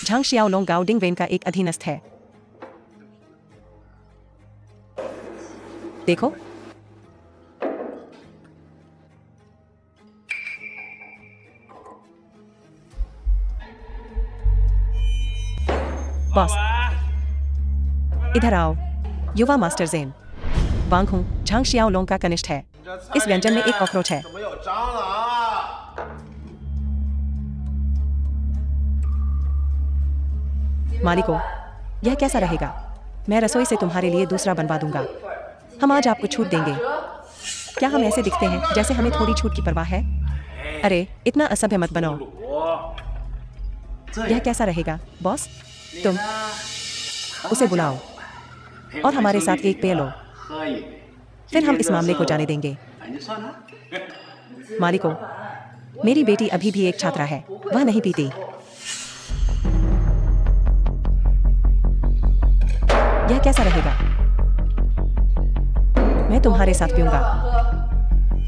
झांग शियाओलोंग गाओ डिंग वेन का एक अधीनस्थ है। देखो, बॉस, इधर आओ। युवा मास्टर ज़ेन वांग हूं, झांग शियाओलोंग का कनिष्ठ है। इस व्यंजन में एक कॉकरोच है। मालिको, यह कैसा रहेगा? मैं रसोई से तुम्हारे लिए दूसरा बनवा दूंगा। हम आज आपको छूट देंगे। क्या हम ऐसे दिखते हैं जैसे हमें थोड़ी छूट की परवाह है? अरे, इतना असभ्य मत बनो। यह कैसा रहेगा, बॉस? तुम उसे बुलाओ और हमारे साथ एक पेय लो, फिर हम इस मामले को जाने देंगे। मालिको, मेरी बेटी अभी भी एक छात्रा है, वह नहीं पीती। यह कैसा रहेगा? मैं तुम्हारे साथ पीऊंगा।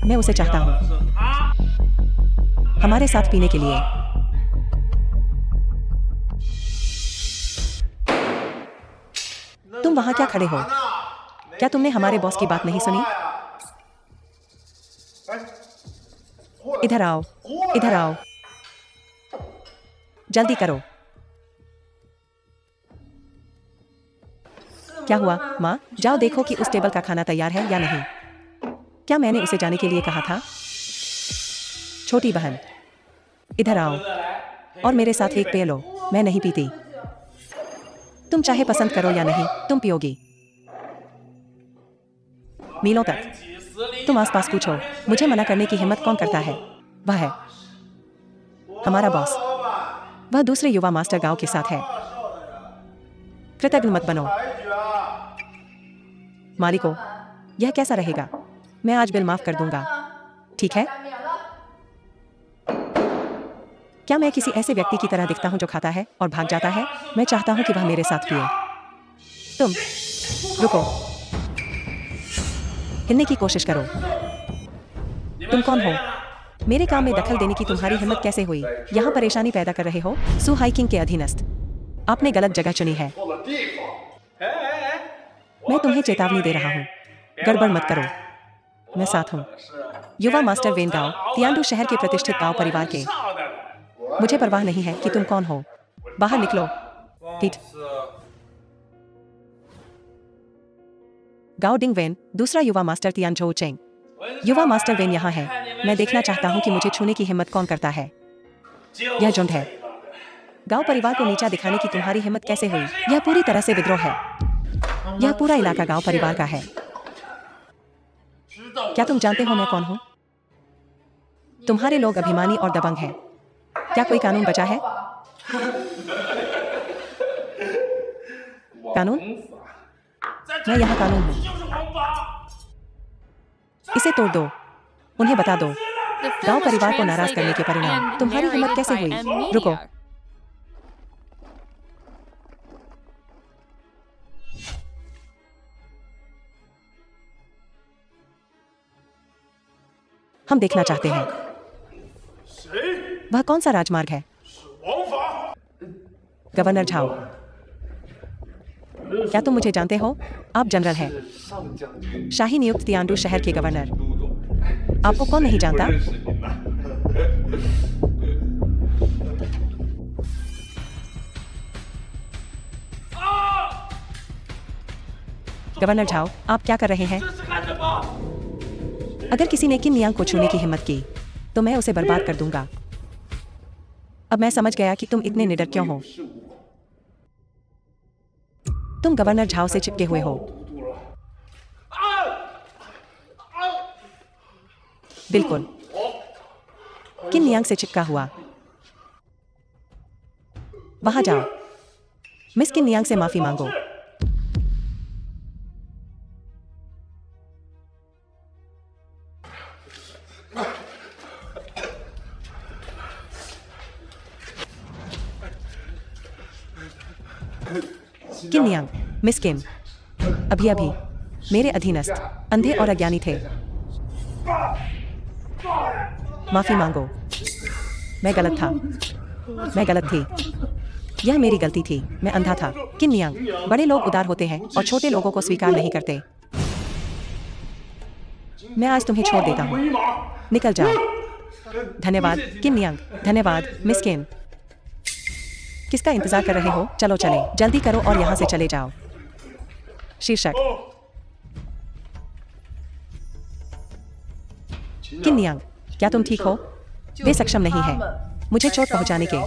मैं उसे चाहता हूं हमारे साथ पीने के लिए। तुम वहां क्या खड़े हो? क्या तुमने हमारे बॉस की बात नहीं सुनी? इधर आओ, इधर आओ, जल्दी करो। क्या हुआ, माँ? जाओ देखो कि उस टेबल का खाना तैयार है या नहीं। क्या मैंने उसे जाने के लिए कहा था? छोटी बहन, इधर आओ और मेरे साथ एक पेय लो। मैं नहीं पीती। तुम चाहे पसंद करो या नहीं, तुम पियोगी। मीलों तक। तुम आसपास पूछो, मुझे मना करने की हिम्मत कौन करता है? वह है हमारा बॉस। वह दूसरे युवा मास्टर गांव के साथ है। कृतज्ञ मत बनो। मालिको, यह कैसा रहेगा? मैं आज बिल माफ कर दूंगा, ठीक है? क्या मैं किसी ऐसे व्यक्ति की तरह दिखता हूं जो खाता है और भाग जाता है? मैं चाहता हूं कि वह मेरे साथ पिए। तुम रुको, हिलने की कोशिश करो। तुम कौन हो? मेरे काम में दखल देने की तुम्हारी हिम्मत कैसे हुई? यहाँ परेशानी पैदा कर रहे हो? सु हाइकिंग के अधीनस्थ, आपने गलत जगह चुनी है। मैं तुम्हें चेतावनी दे रहा हूँ, गड़बड़ मत करो। मैं साथ हूँ। युवा मास्टर वेन गाओ, तियानडू शहर के प्रतिष्ठित गांव परिवार के। मुझे परवाह नहीं है कि तुम कौन हो। बाहर निकलो। पीठ। गाओ डिंग वेन, दूसरा युवा मास्टर तियान झो चेंग। युवा मास्टर वेन यहाँ है। मैं देखना चाहता हूँ कि मुझे छूने की हिम्मत कौन करता है। यह झुंड है। गांव परिवार को नीचा दिखाने की तुम्हारी हिम्मत कैसे हुई? यह पूरी तरह से विद्रोह है। यह पूरा इलाका गांव परिवार का है। क्या तुम जानते हो मैं कौन हूँ? तुम्हारे लोग अभिमानी और दबंग हैं। क्या कोई कानून बचा है? कानून? मैं यहाँ कानून हूँ। इसे तोड़ दो। उन्हें बता दो। गांव परिवार को नाराज करने के परिणाम। तुम्हारी हिम्मत कैसे हुई? रुको। हम देखना चाहते हैं वह कौन सा राजमार्ग है? Governor Zhao. क्या तुम मुझे जानते हो? आप जनरल हैं, शाही नियुक्त तियानडू शहर के गवर्नर। आपको कौन नहीं जानता? गवर्नर झाओ, आप क्या कर रहे हैं? अगर किसी ने किन नियांग को छूने की हिम्मत की तो मैं उसे बर्बाद कर दूंगा। अब मैं समझ गया कि तुम इतने निडर क्यों हो। तुम गवर्नर झाओ से चिपके हुए हो। बिल्कुल, किन नियांग से चिपका हुआ। वहां जाओ, मिस किन नियांग से माफी मांगो। किन नियांग, मिस किम, अभी अभी मेरे अधीनस्थ अंधे और अज्ञानी थे। माफी मांगो। मैं गलत था। मैं गलत थी। यह मेरी गलती थी, मैं अंधा था। किम नियांग, बड़े लोग उदार होते हैं और छोटे लोगों को स्वीकार नहीं करते। मैं आज तुम्हें छोड़ देता हूँ, निकल जाओ। धन्यवाद किम नियांग, धन्यवाद मिस किम। किसका इंतजार कर रहे हो? चलो चलें, जल्दी करो और यहाँ से चले जाओ। शीर्षक। किम नियांग, क्या तुम ठीक हो? वे सक्षम नहीं है मुझे चोट पहुंचाने के।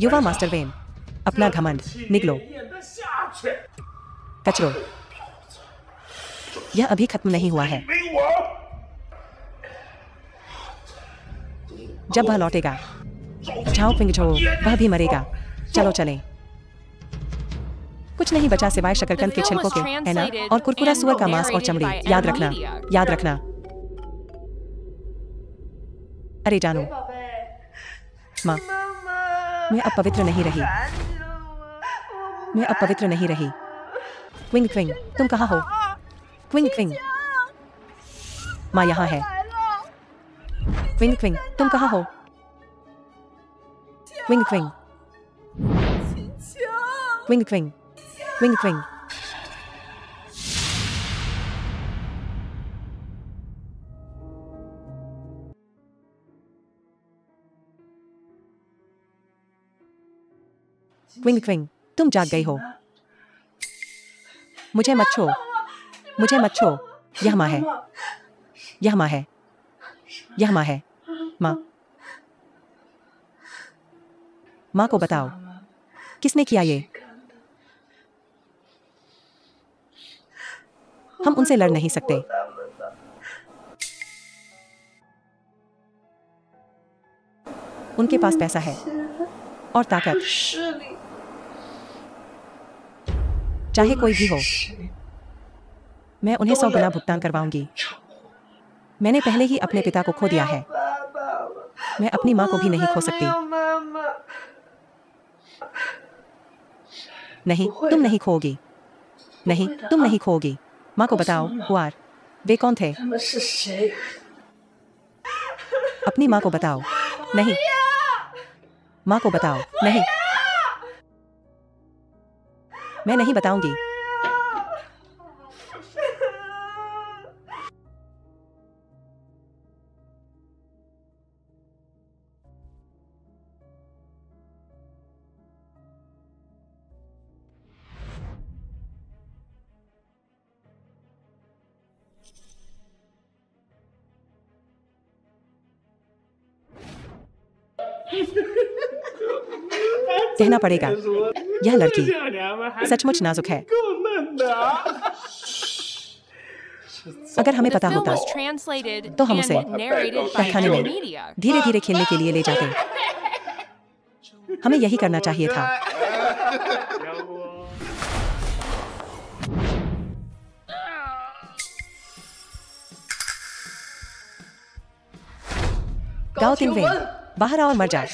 युवा मास्टर वेन, अपना घमंड निगलो। कचरो, यह अभी खत्म नहीं हुआ है। जब वह लौटेगा, झाओ पिंग झो, वह भी मरेगा। चलो चलें। कुछ नहीं बचा सिवाय शकरकंद के छिलकों के, है ना? और कुरकुरा सुअर का मांस और चमड़ी। याद रखना, याद रखना। अरे जानू, माँ, मैं अब पवित्र नहीं रही। मैं अब पवित्र नहीं रही। क्विंग क्विंग, तुम कहाँ हो? क्विंग क्विंग, माँ यहाँ है। क्विंग क्विंग, तुम कहाँ हो? Qing Qing, Qing Qing, Qing Qing. Qing Qing, तुम जाग गई हो। मुझे मत छो, मुझे मत छो। यह माँ है, यह माँ है, यह माँ है। माँ, माँ को बताओ, किसने किया ये? हम उनसे लड़ नहीं सकते। उनके पास पैसा है और ताकत, चाहे कोई भी हो। मैं उन्हें 100 गुना भुगतान करवाऊंगी। मैंने पहले ही अपने पिता को खो दिया है। मैं अपनी माँ को भी नहीं खो सकती। नहीं, तुम नहीं खोओगी। नहीं, तुम नहीं खोओगी। माँ को बताओ, हुआर, वे कौन थे? अपनी माँ को बताओ। नहीं, माँ को बताओ। नहीं, मैं नहीं बताऊंगी। कहना पड़ेगा, यह लड़की सचमुच नाजुक है। अगर हमें पता होता तो हम उसे तहखाने में धीरे धीरे खेलने के लिए ले जाते। हमें यही करना चाहिए था। गाओ तिंगवेन, बाहर आओ और मर जा।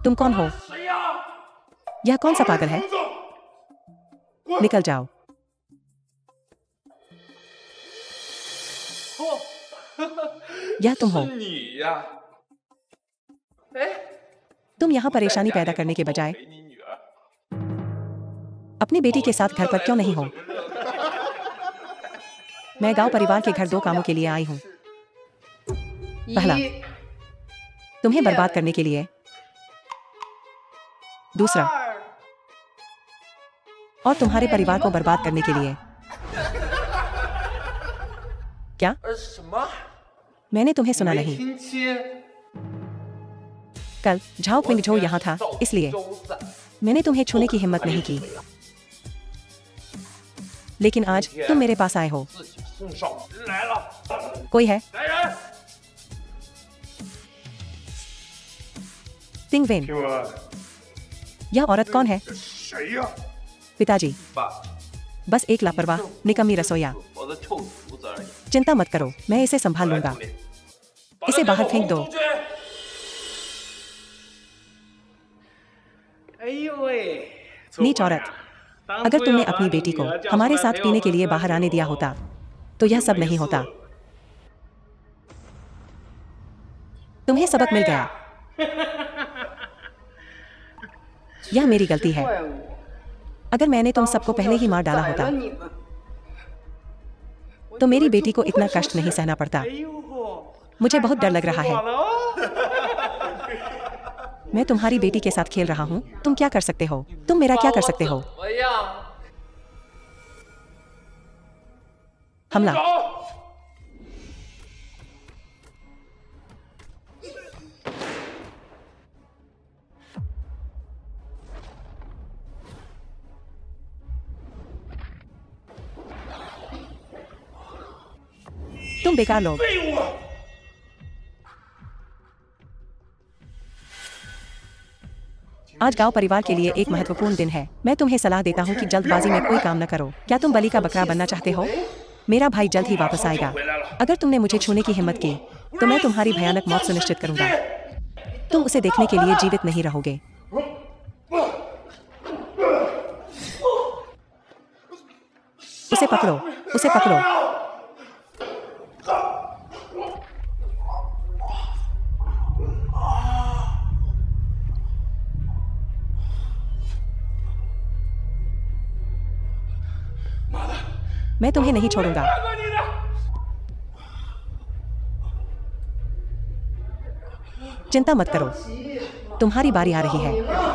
तुम कौन हो? यह कौन सा पागल है? निकल जाओ। यह तुम हो। तुम यहाँ परेशानी पैदा करने के बजाय अपनी बेटी के साथ घर पर क्यों नहीं हो? मैं गांव परिवार के घर 2 कामों के लिए आई हूँ। पहला, तुम्हें बर्बाद करने के लिए। दूसरा, और तुम्हारे परिवार को बर्बाद करने के लिए। क्या? मैंने तुम्हें सुना नहीं। कल झाओ पिंग झो यहाँ था, इसलिए मैंने तुम्हें छूने की हिम्मत नहीं की। लेकिन आज तुम मेरे पास आए हो। कोई है? तिंगवेन, यह औरत कौन है? पिताजी, बस एक लापरवाह निकम्मी रसोइया। चिंता मत करो, मैं इसे संभाल लूंगा। इसे बाहर फेंक दो। नीच औरत, अगर तुमने अपनी बेटी को हमारे साथ पीने के लिए बाहर आने दिया होता तो यह सब नहीं होता। तुम्हें सबक मिल गया। यह मेरी गलती है। अगर मैंने तुम सबको पहले ही मार डाला होता तो मेरी बेटी को इतना कष्ट नहीं सहना पड़ता। मुझे बहुत डर लग रहा है। मैं तुम्हारी बेटी के साथ खेल रहा हूँ। तुम क्या कर सकते हो? तुम मेरा क्या कर सकते हो? हमला। तुम बेकार लोग। आज गांव परिवार के लिए एक महत्वपूर्ण दिन है। मैं तुम्हें सलाह देता हूँ कि जल्दबाजी में कोई काम न करो। क्या तुम बलि का बकरा बनना चाहते हो? मेरा भाई जल्द ही वापस आएगा। अगर तुमने मुझे छूने की हिम्मत की तो मैं तुम्हारी भयानक मौत सुनिश्चित करूंगा। तुम उसे देखने के लिए जीवित नहीं रहोगे। उसे पकड़ो, उसे पकड़ो। मैं तुम्हें नहीं छोड़ूंगा। चिंता मत करो, तुम्हारी बारी आ रही है।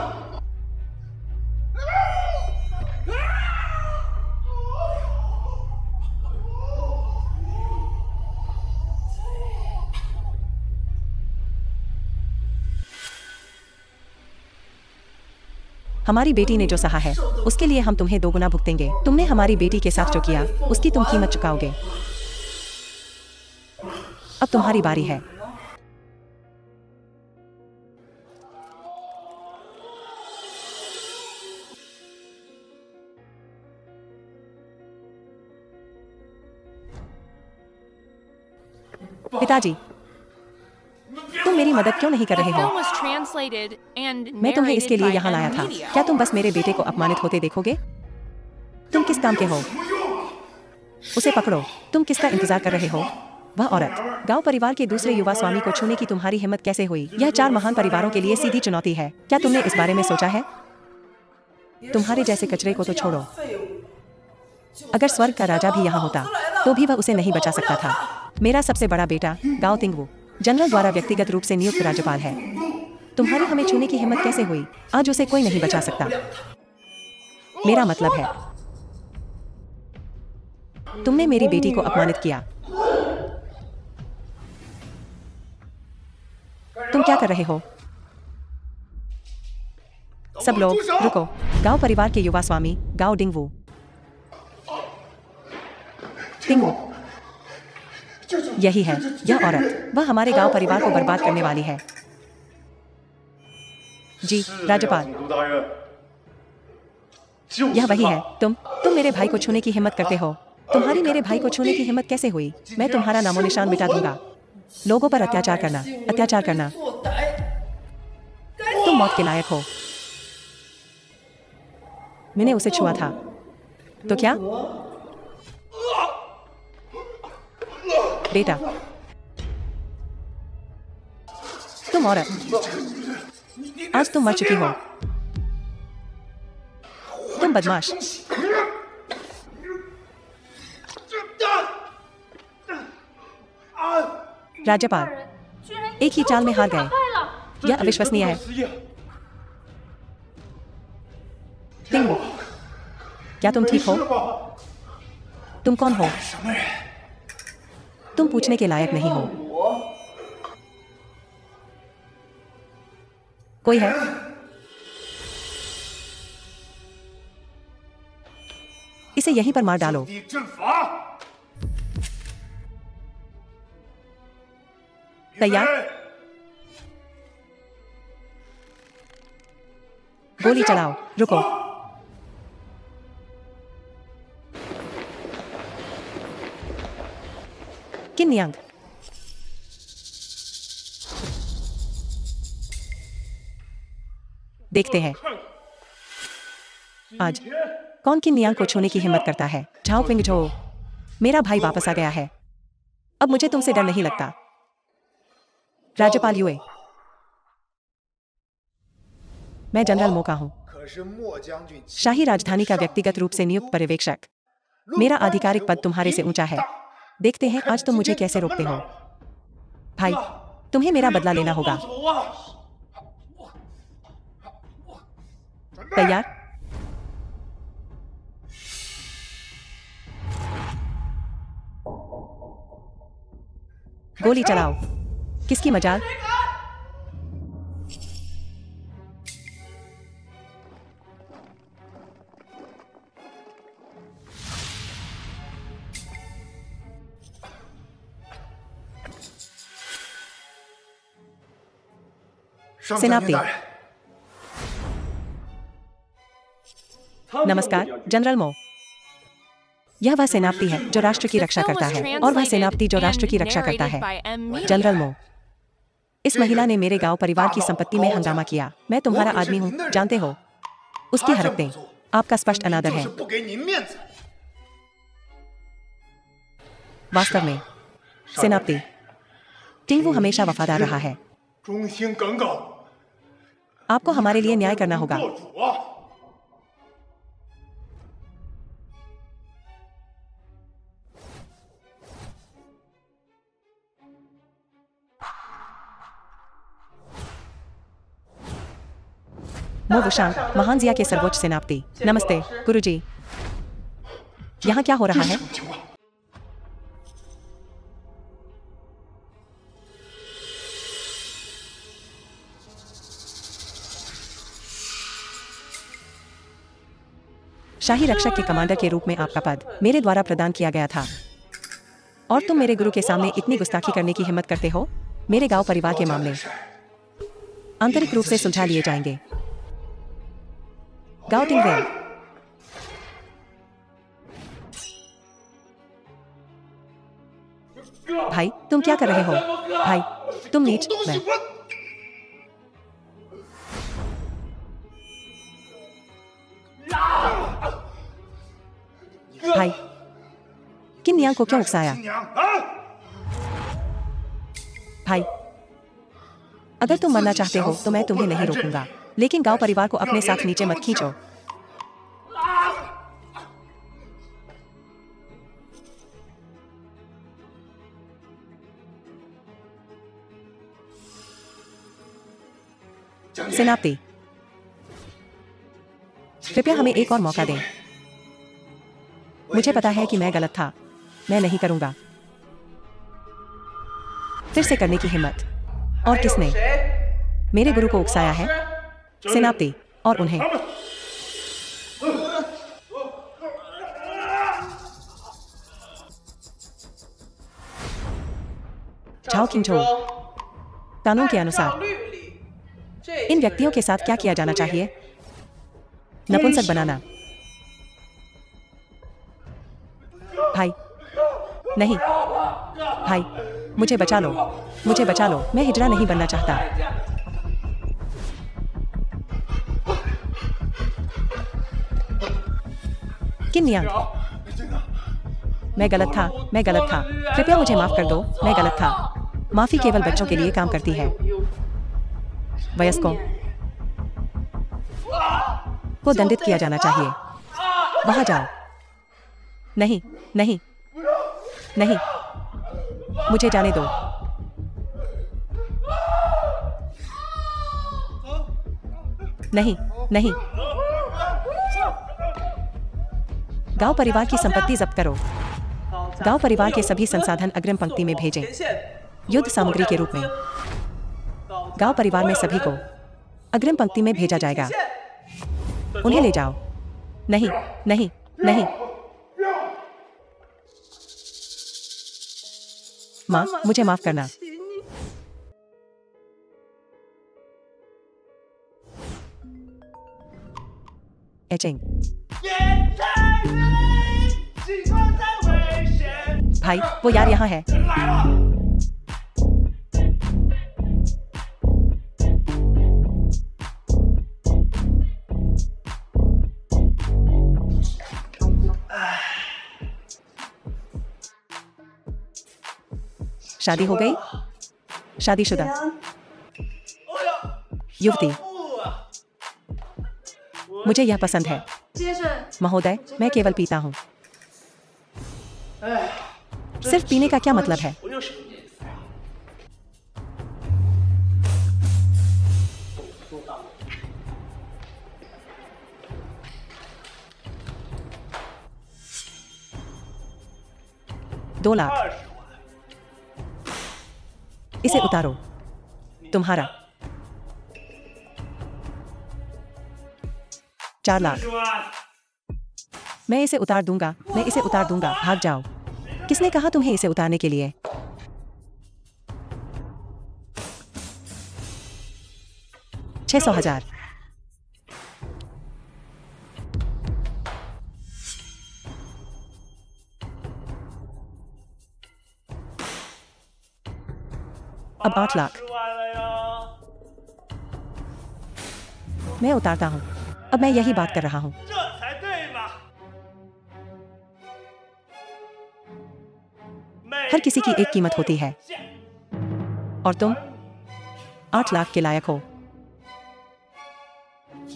हमारी बेटी ने जो सहा है उसके लिए हम तुम्हें दोगुना भुगतेंगे। तुमने हमारी बेटी के साथ जो किया उसकी तुम कीमत चुकाओगे। अब तुम्हारी बारी है। पिताजी, तुम मेरी मदद क्यों नहीं कर रहे हो? मैं तुम्हें इसके लिए यहाँ लाया था। क्या तुम बस मेरे बेटे को अपमानित होते देखोगे? तुम किस काम के हो? उसे पकड़ो। तुम किसका इंतजार कर रहे हो? वह औरत। गांव परिवार के दूसरे युवा स्वामी को छूने की तुम्हारी हिम्मत कैसे हुई? यह 4 महान परिवारों के लिए सीधी चुनौती है। क्या तुमने इस बारे में सोचा है? तुम्हारे जैसे कचरे को तो छोड़ो। अगर स्वर्ग का राजा भी यहाँ होता तो भी वह उसे नहीं बचा सकता था। मेरा सबसे बड़ा बेटा गाओ तिंगवू जनरल द्वारा व्यक्तिगत रूप से नियुक्त राज्यपाल है। तुम्हारी हमें छूने की हिम्मत कैसे हुई? आज उसे कोई नहीं बचा सकता। मेरा मतलब है तुमने मेरी बेटी को अपमानित किया। तुम क्या कर रहे हो? सब लोग रुको। गांव परिवार के युवा स्वामी गाओ डिंगवू। तिंगवू, यही है यह औरत। वह हमारे गांव परिवार को बर्बाद करने वाली है। जी राज्यपाल, यह वही है। तुम मेरे भाई को छूने की हिम्मत करते हो। तुम्हारी मेरे भाई को छूने की हिम्मत कैसे हुई? मैं तुम्हारा नामो निशान मिटा दूंगा। लोगों पर अत्याचार करना। तुम मौत के लायक हो। मैंने उसे छुआ था तो क्या? बेटा, तुम औरत, आज तुम मर चुकी हो। तुम बदमाश। राज्यपाल एक ही चाल में हार गए। यह अविश्वसनीय है। तिंगवू, क्या तुम ठीक हो? तुम कौन हो? तुम पूछने के लायक नहीं हो। कोई है? इसे यहीं पर मार डालो। तैयार? गोली चलाओ। रुको। किन नियांग, देखते हैं आज कौन किन नियांग को छूने की हिम्मत करता है। झाओ पिंग झो, मेरा भाई वापस आ गया है। अब मुझे तुमसे डर नहीं लगता। राज्यपाल युए, मैं जनरल मोका हूं। शाही राजधानी का व्यक्तिगत रूप से नियुक्त पर्यवेक्षक। मेरा आधिकारिक पद तुम्हारे से ऊंचा है। देखते हैं आज तुम मुझे कैसे रोकते हो। भाई, तुम्हें मेरा बदला लेना होगा। तैयार? गोली चलाओ। किसकी मजाल? सेनापति। नमस्कार जनरल मो। यह वह सेनापति है जो राष्ट्र की रक्षा करता है और वह सेनापति जो राष्ट्र की रक्षा करता है। जनरल मो, इस महिला ने मेरे गांव परिवार की संपत्ति में हंगामा किया। मैं तुम्हारा आदमी हूं, जानते हो। उसकी हरकतें आपका स्पष्ट अनादर है। वास्तव में सेनापति टिंगवू हमेशा वफादार रहा है। आपको हमारे लिए न्याय करना होगा। मो वुशांग, महान जिया के सर्वोच्च सेनापति। नमस्ते गुरुजी। यहाँ क्या हो रहा है? शाही रक्षक के कमांडर के रूप में आपका पद मेरे द्वारा प्रदान किया गया था और तुम मेरे गुरु के सामने इतनी गुस्ताखी करने की हिम्मत करते हो? मेरे गांव परिवार के मामले आंतरिक रूप से सुलझा लिए जाएंगे। गांव टिंगवेल। भाई, तुम क्या कर रहे हो? भाई, तुम नीच। मैं भाई, किन नियांग को क्यों उकसाया? भाई, अगर तुम मरना चाहते हो तो मैं तुम्हें नहीं रोकूंगा, लेकिन गांव परिवार को अपने साथ नीचे मत खींचो। सेनापति, कृपया हमें एक और मौका दें। मुझे पता है कि मैं गलत था। मैं नहीं करूंगा। फिर से करने की हिम्मत। और किसने मेरे गुरु को उकसाया है? सेनापति और उन्हें। झाओ किंगझो, कानून के अनुसार इन व्यक्तियों के साथ क्या किया जाना चाहिए? नपुंसक बनाना। भाई, नहीं। भाई, मुझे बचा लो। मुझे बचा लो। मैं हिजड़ा नहीं बनना चाहता। किन नियांग? मैं गलत था। मैं गलत था। कृपया मुझे माफ कर दो। मैं गलत था। माफी केवल बच्चों के लिए काम करती है। वयस्कों को दंडित किया जाना चाहिए। वहां जाओ। नहीं, नहीं, नहीं। मुझे जाने दो। नहीं, नहीं। गांव परिवार की संपत्ति जब्त करो। गांव परिवार के सभी संसाधन अग्रिम पंक्ति में भेजें, युद्ध सामग्री के रूप में। गांव परिवार में सभी को अग्रिम पंक्ति में भेजा जाएगा। उन्हें ले जाओ। नहीं, नहीं, नहीं। माँ, मुझे माफ करना। एचिंग। भाई, वो यार यहाँ है। शादी हो गई? शादीशुदा युवती। मुझे यह पसंद है। महोदय, मैं केवल पीता हूँ। सिर्फ पीने का क्या मतलब है? $2 लाख। इसे उतारो। तुम्हारा। 4 लाख। मैं इसे उतार दूंगा, मैं इसे उतार दूंगा। भाग जाओ। किसने कहा तुम्हें इसे उतारने के लिए? 600,000। अब 8 लाख। मैं उतारता हूं। अब मैं यही बात कर रहा हूं। हर किसी की एक कीमत होती है और तुम 8 लाख के लायक हो।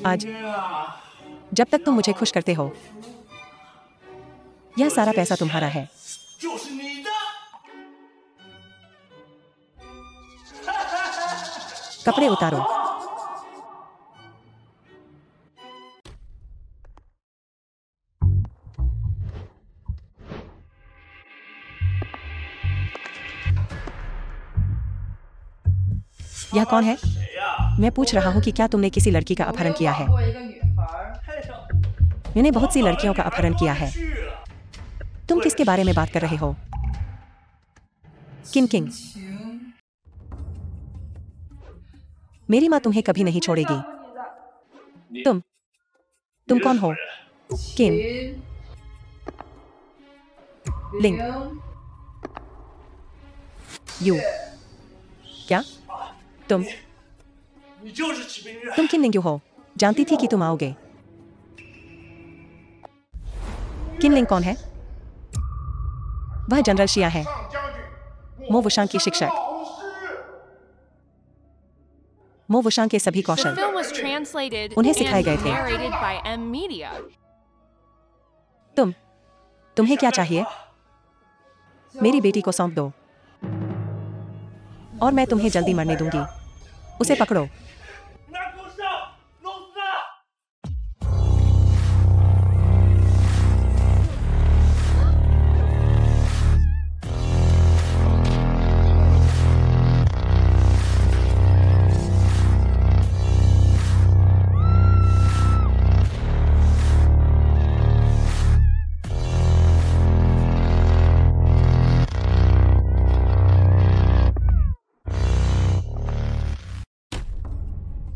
आज जब तक तुम मुझे खुश करते हो, यह सारा पैसा तुम्हारा है। कपड़े उतारो। यह कौन है? मैं पूछ रहा हूँ कि क्या तुमने किसी लड़की का अपहरण किया है? मैंने बहुत सी लड़कियों का अपहरण किया है। तुम किसके बारे में बात कर रहे हो? किम किंग। मेरी माँ तुम्हें कभी नहीं छोड़ेगी। तुम कौन हो? किम लिंग। यू। क्या? तुम किम लिंग यू हो? जानती थी कि तुम आओगे। किम लिंग कौन है? वह जनरल शिया है, मो वुशांग की शिक्षक। मो वुशांग के सभी कौशल उन्हें सिखाए गए थे। तुम्हें क्या चाहिए? मेरी बेटी को सौंप दो और मैं तुम्हें जल्दी मरने दूंगी। उसे पकड़ो।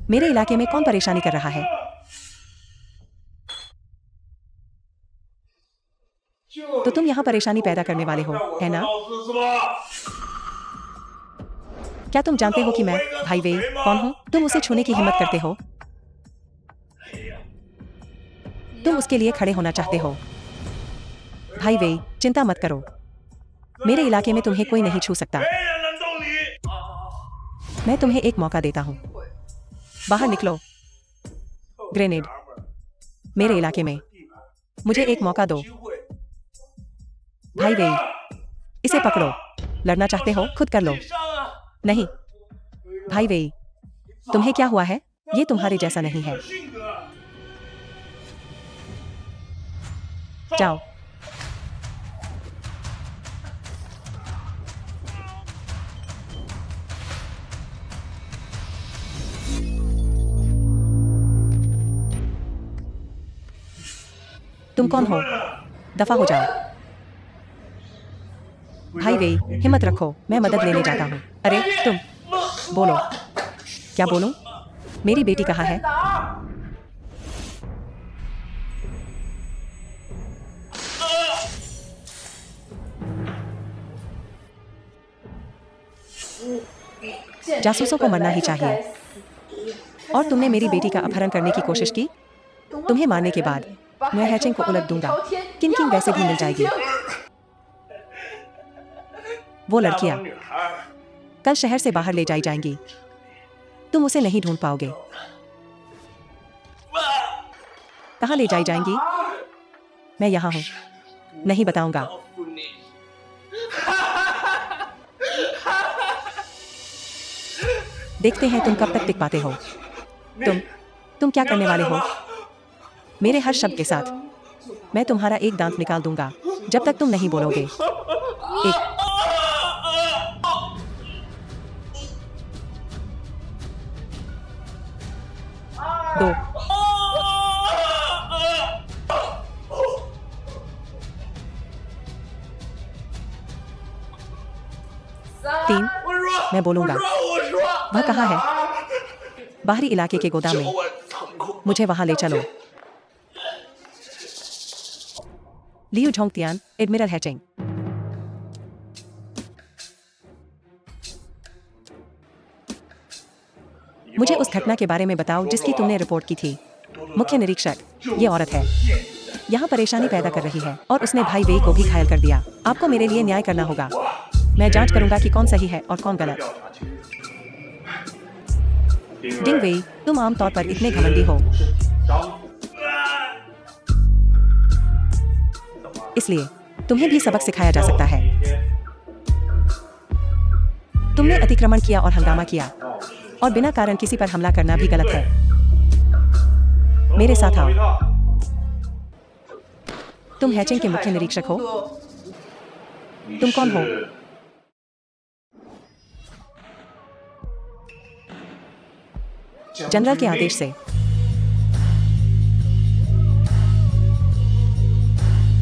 मेरे इलाके में कौन परेशानी कर रहा है? तो तुम यहां परेशानी पैदा करने वाले हो, है ना? क्या तुम जानते हो कि मैं भाई वेई कौन हूं? तुम उसे छूने की हिम्मत करते हो? तुम उसके लिए खड़े होना चाहते हो? भाई वेई, चिंता मत करो। मेरे इलाके में तुम्हें कोई नहीं छू सकता। मैं तुम्हें एक मौका देता हूं। बाहर निकलो। ग्रेनेड। मेरे इलाके में मुझे एक मौका दो। भाई वेई, इसे पकड़ो। लड़ना चाहते हो? खुद कर लो। नहीं भाई वेई, तुम्हें क्या हुआ है? ये तुम्हारे जैसा नहीं है। जाओ। तुम कौन हो? दफा हो जाओ। भाई वेई, हिम्मत रखो, मैं मदद लेने जाता हूँ। अरे तुम बोलो। क्या बोलूं? मेरी बेटी कहाँ है? जासूसों को मरना ही चाहिए। और तुमने मेरी बेटी का अपहरण करने की कोशिश की? तुम्हें मारने के बाद मैं हैचिंग को उलट दूंगा। किम किंग वैसे भी मिल जाएगी। वो लड़कियां कल शहर से बाहर ले जाई जाएंगी। तुम उसे नहीं ढूंढ पाओगे। कहाँ ले जाई जाएंगी? मैं यहाँ हूँ। नहीं बताऊंगा। देखते हैं तुम कब तक टिक पाते हो। तुम क्या करने वाले हो? मेरे हर शब्द के साथ मैं तुम्हारा एक दांत निकाल दूंगा जब तक तुम नहीं बोलोगे। एक, दो, तीन। मैं बोलूंगा। वह कहाँ है? बाहरी इलाके के गोदाम में। मुझे वहां ले चलो। लियू झोंगतियान, एडमिरल हैचिंग। मुझे उस घटना के बारे में बताओ जिसकी तुमने रिपोर्ट की थी। मुख्य निरीक्षक, ये औरत है। यहाँ परेशानी पैदा कर रही है और उसने भाई वेई को भी घायल कर दिया। आपको मेरे लिए न्याय करना होगा। मैं जांच करूंगा कि कौन सही है और कौन गलत। डिंग वेई, तुम आमतौर पर इतने घमंडी हो, इसलिए तुम्हें भी सबक सिखाया जा सकता है। तुमने अतिक्रमण किया और हंगामा किया, और बिना कारण किसी पर हमला करना भी गलत है। मेरे साथ आओ। तुम हैचिंग के मुख्य निरीक्षक हो। तुम कौन हो? जनरल के आदेश से।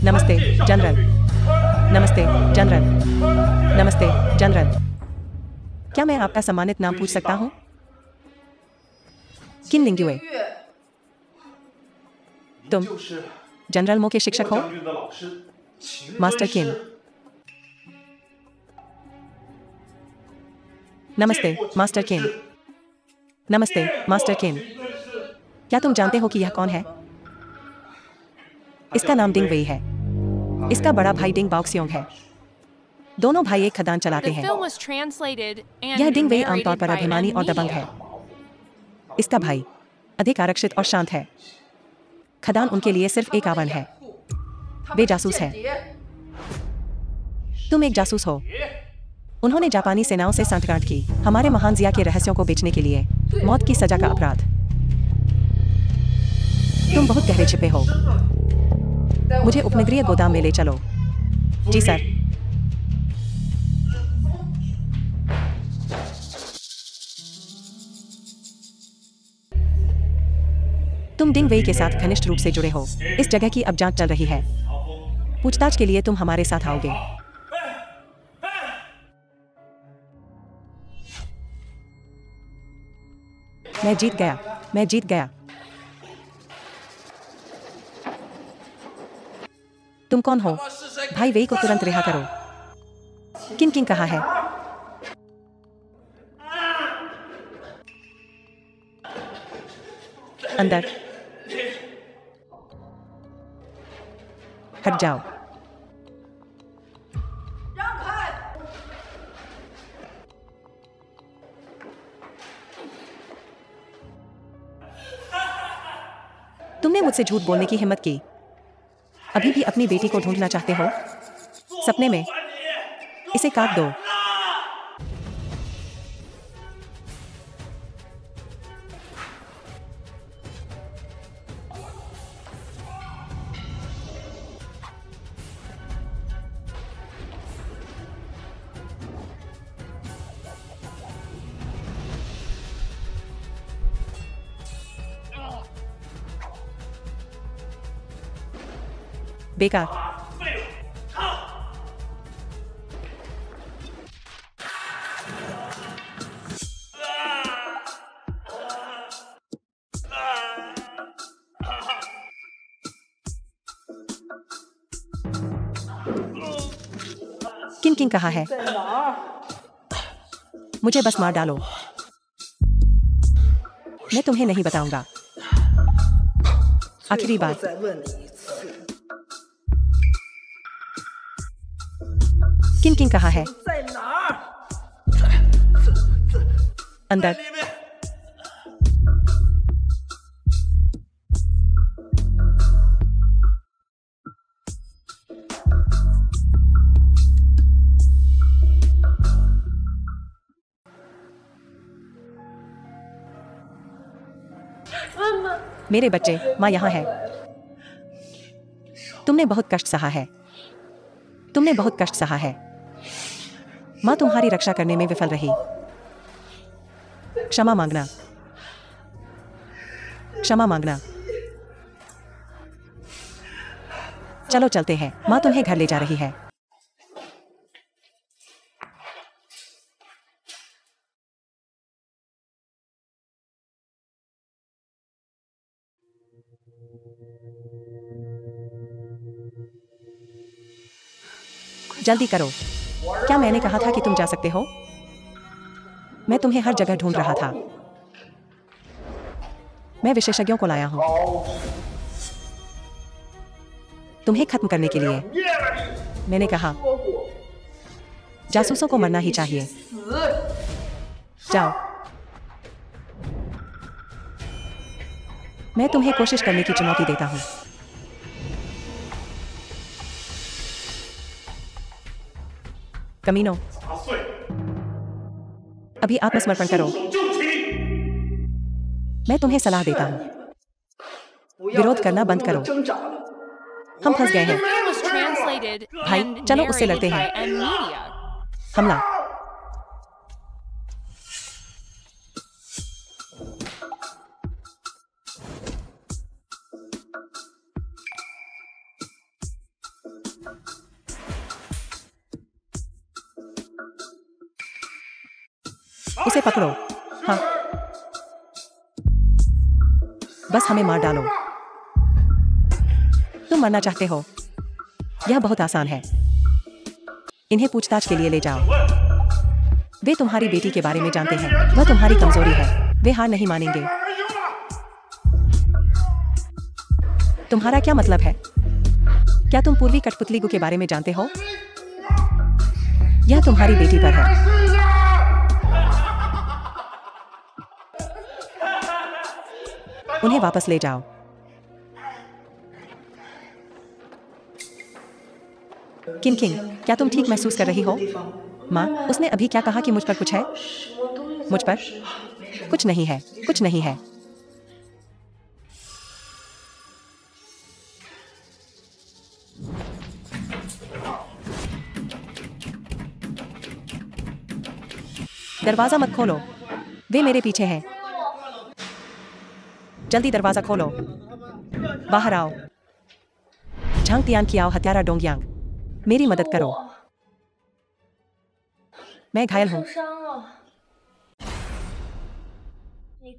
नमस्ते जनरल। नमस्ते जनरल। नमस्ते जनरल। क्या मैं आपका सम्मानित नाम पूछ सकता हूं? किन लिंग्युए? तुम जनरल मो के शिक्षक हो? मास्टर किन। नमस्ते मास्टर किन। नमस्ते मास्टर किन। क्या तुम जानते हो कि यह कौन है? इसका नाम डिंग वेई है। इसका बड़ा भाई डिंग बाओक्सियोंग है। दोनों भाई एक खदान चलाते हैं। यह डिंग वेई आमतौर पर अभिमानी और दबंग है। इसका भाई अधिक आरक्षित और शांत है। खदान उनके लिए सिर्फ एक आवरण है। वे जासूस हैं। तुम एक जासूस हो। उन्होंने जापानी सेनाओं से सांठगांठ की, हमारे महान जिया के रहस्यों को बेचने के लिए। मौत की सजा का अपराध। तुम बहुत गहरे छिपे हो। मुझे उपनगरीय गोदाम में ले चलो। जी सर। तुम डिंग वेई के साथ घनिष्ठ रूप से जुड़े हो। इस जगह की अब जांच चल रही है। पूछताछ के लिए तुम हमारे साथ आओगे। मैं जीत गया। मैं जीत गया। तुम कौन हो? भाई वेई को तुरंत रिहा करो। किन किन कहा है? अंदर। हट जाओ। तुमने मुझसे झूठ बोलने की हिम्मत की। अभी भी अपनी बेटी को ढूंढना चाहते हो? सपने में। इसे काट दो। बेकार। किन किन कहा है? मुझे बस मार डालो। मैं तुम्हें नहीं बताऊंगा। आखिरी बार। किन किन कहा है? अंदर। मेरे बच्चे, माँ यहाँ है। तुमने बहुत कष्ट सहा है। तुमने बहुत कष्ट सहा है। माँ तुम्हारी रक्षा करने में विफल रही। क्षमा मांगना। क्षमा मांगना। चलो चलते हैं, माँ तुम्हें घर ले जा रही है। जल्दी करो। क्या मैंने कहा था कि तुम जा सकते हो? मैं तुम्हें हर जगह ढूंढ रहा था। मैं विशेषज्ञों को लाया हूं तुम्हें खत्म करने के लिए। मैंने कहा जासूसों को मरना ही चाहिए। जाओ। मैं तुम्हें कोशिश करने की चुनौती देता हूं। कमीनों, अभी आत्मसमर्पण करो। मैं तुम्हें सलाह देता हूं, विरोध करना बंद करो। हम फंस गए हैं। भाई, चलो उससे लड़ते हैं। हमला। उसे पकड़ो। हाँ, बस हमें मार डालो। तुम मरना चाहते हो? यह बहुत आसान है। इन्हें पूछताछ के लिए ले जाओ। वे तुम्हारी बेटी के बारे में जानते हैं। वह तुम्हारी कमजोरी है। वे हार नहीं मानेंगे। तुम्हारा क्या मतलब है? क्या तुम पूर्वी कठपुतली के बारे में जानते हो? यह तुम्हारी बेटी पर है। उन्हें वापस ले जाओ। किन किंग, क्या तुम ठीक महसूस कर रही हो? माँ, उसने अभी क्या कहा कि मुझ पर कुछ है? मुझ पर कुछ नहीं है। कुछ नहीं है। दरवाजा मत खोलो। वे मेरे पीछे हैं। जल्दी दरवाजा खोलो। बाहर आओ। झांग तियान की आओ, हत्यारा डोंगयांग, मेरी मदद करो। मैं घायल हूं।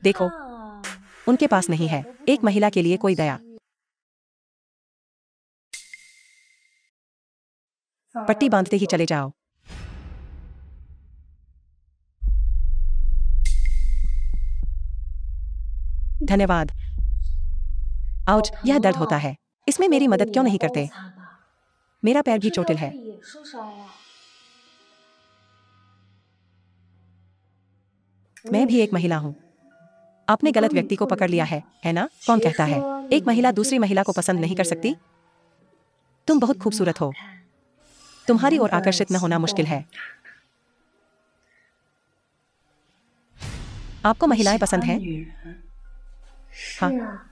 देखो, उनके पास नहीं है एक महिला के लिए कोई दया। पट्टी बांधते ही चले जाओ। धन्यवाद। आउच, यह दर्द होता है। इसमें मेरी मदद क्यों नहीं करते? मेरा पैर भी चोटिल है। मैं भी एक महिला हूं। आपने गलत व्यक्ति को पकड़ लिया है ना? कौन कहता है एक महिला दूसरी महिला को पसंद नहीं कर सकती? तुम बहुत खूबसूरत हो। तुम्हारी ओर आकर्षित न होना मुश्किल है। आपको महिलाएं पसंद हैं? हाँ।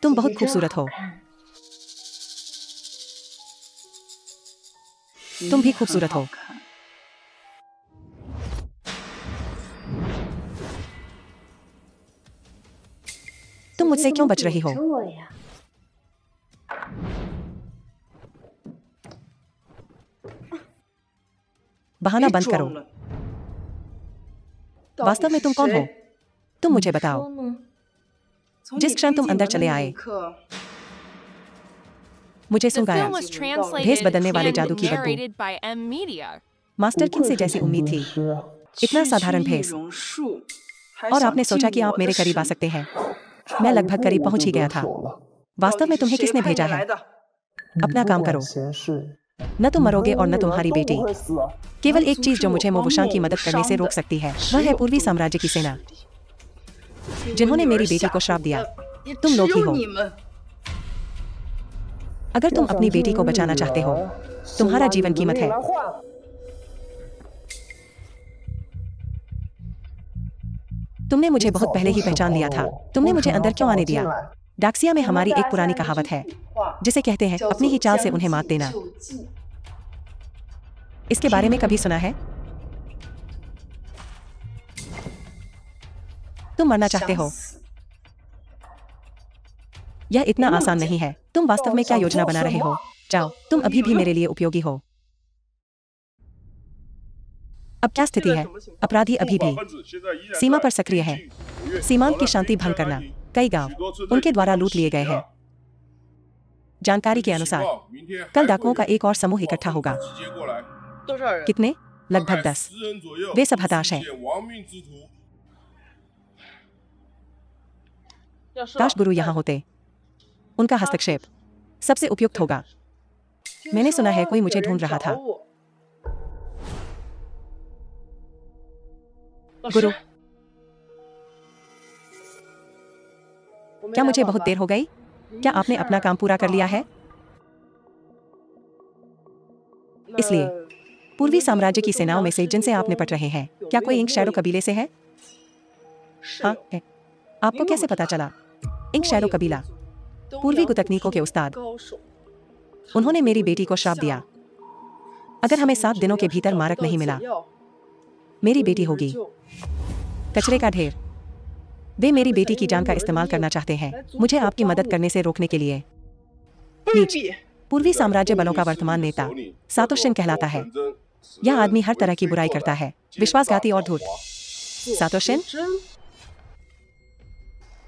तुम बहुत खूबसूरत हो। तुम भी खूबसूरत हो। तुम मुझसे क्यों बच रही हो? बहाना बंद करो। वास्तव में तुम कौन हो? तुम मुझे बताओ। जिस क्षण तुम अंदर चले आए, मुझे सुंगाया। भेस बदलने वाले जादू की बदबू। मास्टर किन से जैसी उम्मीद थी। इतना साधारण भेस। और आपने सोचा कि आप मेरे करीब आ सकते हैं। मैं लगभग करीब पहुंच ही गया था। वास्तव में तुम्हें किसने भेजा है? अपना काम करो। न तुम मरोगे और न तुम्हारी बेटी। केवल एक चीज जो मुझे मोवुशांग की मदद करने से रोक सकती है, वह है पूर्वी साम्राज्य की सेना। जिन्होंने मेरी बेटी को श्राप दिया। तुम लोग ही हो। अगर तुम अपनी बेटी को बचाना चाहते हो, तुम्हारा जीवन कीमत है। तुमने मुझे बहुत पहले ही पहचान लिया था। तुमने मुझे अंदर क्यों आने दिया? डाक्सिया में हमारी एक पुरानी कहावत है जिसे कहते हैं अपनी ही चाल से उन्हें मात देना। इसके बारे में कभी सुना है? तुम मरना चाहते हो? यह इतना आसान नहीं है। तुम वास्तव में क्या योजना बना रहे हो? जाओ, तुम अभी भी मेरे लिए उपयोगी हो। अब क्या स्थिति है? अपराधी अभी भी सीमा पर सक्रिय है। सीमांत की शांति भंग करना। कई गांव उनके द्वारा लूट लिए गए हैं। जानकारी के अनुसार कल डाकुओं का एक और समूह इकट्ठा होगा। कितने? लगभग 10। वे सब हताश हैं। काश गुरु यहाँ होते। उनका हस्तक्षेप सबसे उपयुक्त होगा। मैंने सुना है कोई मुझे ढूंढ रहा था। गुरु, क्या मुझे बहुत देर हो गई? क्या आपने अपना काम पूरा कर लिया है? इसलिए पूर्वी साम्राज्य की सेनाओं में से जिनसे आप निपट रहे हैं, क्या कोई इंक शैडो कबीले से है? हाँ है। आपको कैसे पता चला? इंक शैडो कबीला पूर्वी तकनीकों के उस्ताद। उन्होंने मेरी बेटी को श्राप दिया। अगर हमें 7 दिनों के भीतर मारक नहीं मिला, मेरी बेटी होगी कचरे का ढेर। वे मेरी बेटी की जान का इस्तेमाल करना चाहते हैं मुझे आपकी मदद करने से रोकने के लिए। नीच पूर्वी साम्राज्य बलों का वर्तमान नेता सातोशिन कहलाता है। यह आदमी हर तरह की बुराई करता है, विश्वासघाती और धूर्त। सातोशिन,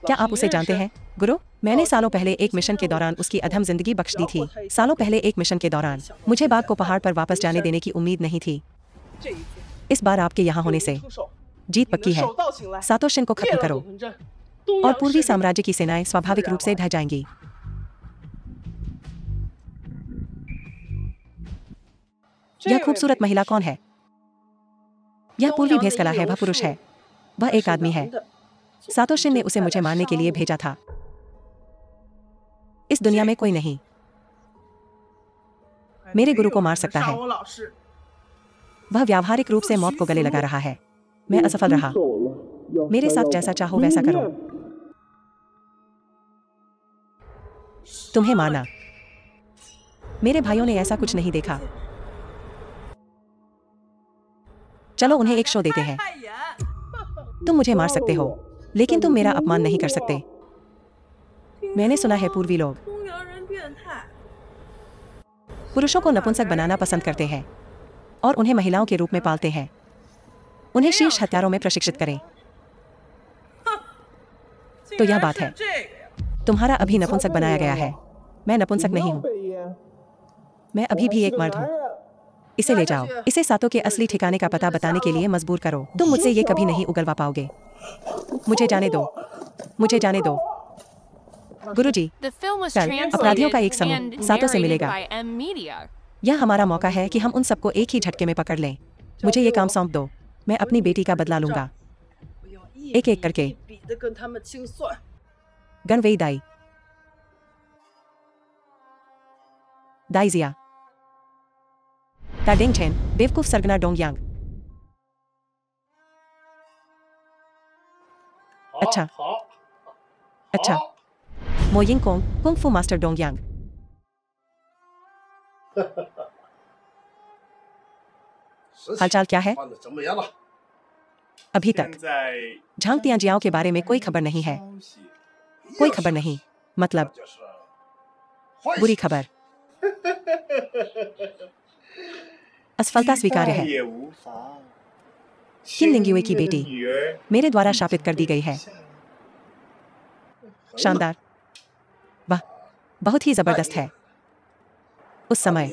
क्या आप उसे जानते हैं? गुरु, मैंने सालों पहले एक मिशन के दौरान उसकी अधम जिंदगी बख्श दी थी। सालों पहले एक मिशन के दौरान मुझे बाघ को पहाड़ पर वापस जाने देने की उम्मीद नहीं थी। इस बार आपके यहाँ होने से जीत पक्की है। सातोशिन को खत्म करो और पूर्वी साम्राज्य की सेनाएं स्वाभाविक रूप से ढह जाएंगी। यह खूबसूरत महिला कौन है? यह पूर्वी भेसकला है। वह पुरुष है। वह एक आदमी है। सातोशिन ने उसे मुझे मारने के लिए भेजा था। इस दुनिया में कोई नहीं मेरे गुरु को मार सकता है। वह व्यावहारिक रूप से मौत को गले लगा रहा है। मैं असफल रहा। मेरे साथ जैसा चाहो वैसा करो। तुम्हें मारना। मेरे भाइयों ने ऐसा कुछ नहीं देखा। चलो उन्हें एक शो देते हैं। तुम मुझे मार सकते हो, लेकिन तुम मेरा अपमान नहीं कर सकते। मैंने सुना है पूर्वी लोग पुरुषों को नपुंसक बनाना पसंद करते हैं और उन्हें महिलाओं के रूप में पालते हैं। उन्हें शीर्ष हथियारों में प्रशिक्षित करें। तो यह बात है। तुम्हारा अभी नपुंसक बनाया गया है। मैं नपुंसक नहीं हूं। मैं अभी भी एक मर्द हूं। इसे ले जाओ। इसे सातों के असली ठिकाने का पता बताने के लिए मजबूर करो। तुम मुझसे ये कभी नहीं उगलवा पाओगे। मुझे जाने दो। मुझे जाने दो। गुरुजी, कल अपराधियों का एक समूह सातों से मिलेगा। यह हमारा मौका है कि हम उन सबको एक ही झटके में पकड़ लें। मुझे ये काम सौंप दो। मैं अपनी बेटी का बदला लूंगा, एक एक करके। गणवेई दाई, दाइजिया, ताडिंग छेन, बेवकूफ सरगना डोंगयांग। अच्छा अच्छा। मोयिंग कोंग, कुंग फू मास्टर डोंगयांग। हालचाल क्या है? अभी तक झांग तियांजियाओं के बारे में कोई खबर नहीं है। कोई खबर नहीं, मतलब बुरी खबर। असफलता स्वीकार्य है। किन लिंग्युए की बेटी मेरे द्वारा शापित कर दी गई है। शानदार। वाह, बहुत ही जबरदस्त है। उस समय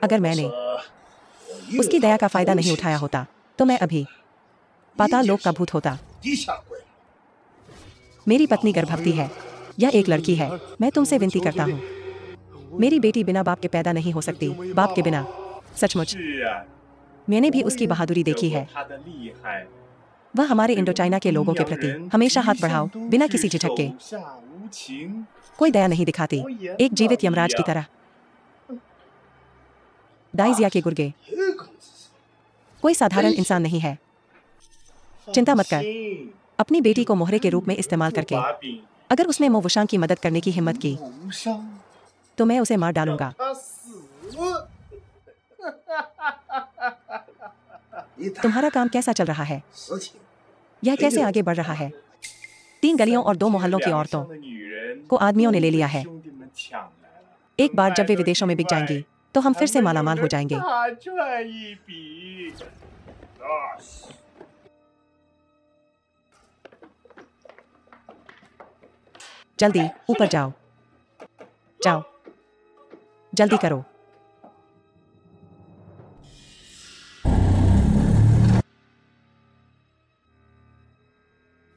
अगर मैंने उसकी दया का फायदा नहीं उठाया होता तो मैं अभी पाताल लोक का भूत होता। मेरी पत्नी गर्भवती है। यह एक लड़की है। मैं तुमसे विनती करता हूँ, मेरी बेटी बिना बाप के पैदा नहीं हो सकती। बाप के बिना। सचमुच मैंने भी उसकी बहादुरी देखी है। वह हमारे इंडोचाइना के लोगों के प्रति हमेशा हाथ बढ़ाओ बिना किसी झिझक के, कोई दया नहीं दिखाती, एक जीवित यमराज की तरह। दाइजिया के गुर्गे कोई साधारण इंसान नहीं है। चिंता मत कर, अपनी बेटी को मोहरे के रूप में इस्तेमाल करके अगर उसने मो वुशांग की मदद करने की हिम्मत की तो मैं उसे मार डालूंगा। तुम्हारा काम कैसा चल रहा है? यह कैसे आगे बढ़ रहा है? 3 गलियों और 2 मोहल्लों की औरतों को आदमियों ने ले लिया है। एक बार जब वे विदेशों में बिक जाएंगी तो हम फिर से मालामाल हो जाएंगे। जल्दी ऊपर जाओ, जाओ, जल्दी करो।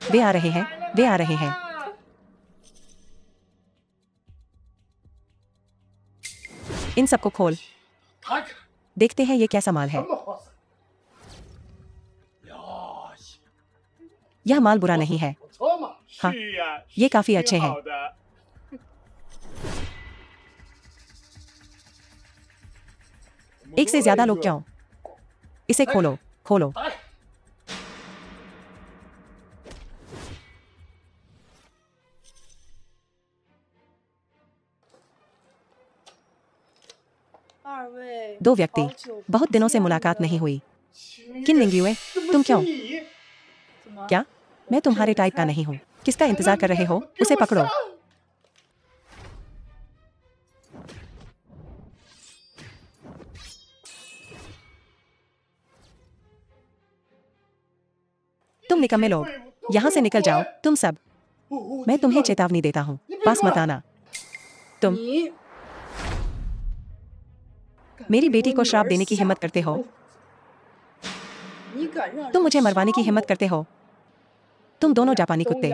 वे आ रहे हैं, वे आ रहे हैं। इन सबको खोल, देखते हैं ये कैसा माल है। यह माल बुरा नहीं है। हाँ, ये काफी अच्छे हैं। एक से ज्यादा लोग क्यों? इसे खोलो, खोलो। दो व्यक्ति, बहुत दिनों से मुलाकात नहीं हुई। किन लिंग्युए, तुम क्यों? क्या मैं तुम्हारे टाइप का नहीं हूँ? किसका इंतजार कर रहे हो? उसे पकड़ो। तुम निकम्मे लोग, यहाँ से निकल जाओ, तुम सब। मैं तुम्हें चेतावनी देता हूँ, पास मत आना। तुम मेरी बेटी को श्राप देने की हिम्मत करते हो? तुम मुझे मरवाने की हिम्मत करते हो? तुम दोनों जापानी कुत्ते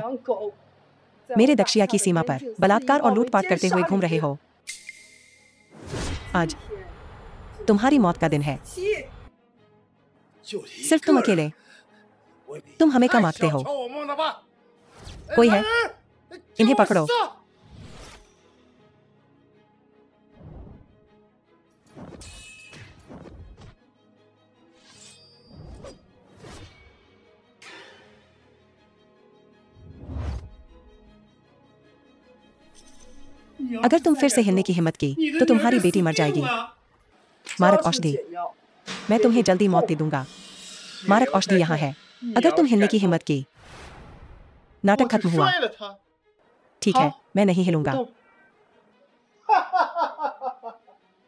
मेरे दक्षिया की सीमा पर बलात्कार और लूटपाट करते हुए घूम रहे हो। आज तुम्हारी मौत का दिन है। सिर्फ तुम अकेले। तुम हमें कम आंकते हो। कोई है? इन्हें पकड़ो। अगर तुम फिर से हिलने की हिम्मत की तो तुम्हारी बेटी मर जाएगी। मारक औषधि, मैं तुम्हें जल्दी मौत दे दूंगा। मारक औषधि यहाँ है। अगर तुम हिलने की हिम्मत की, नाटक खत्म हुआ। ठीक है, मैं नहीं हिलूंगा।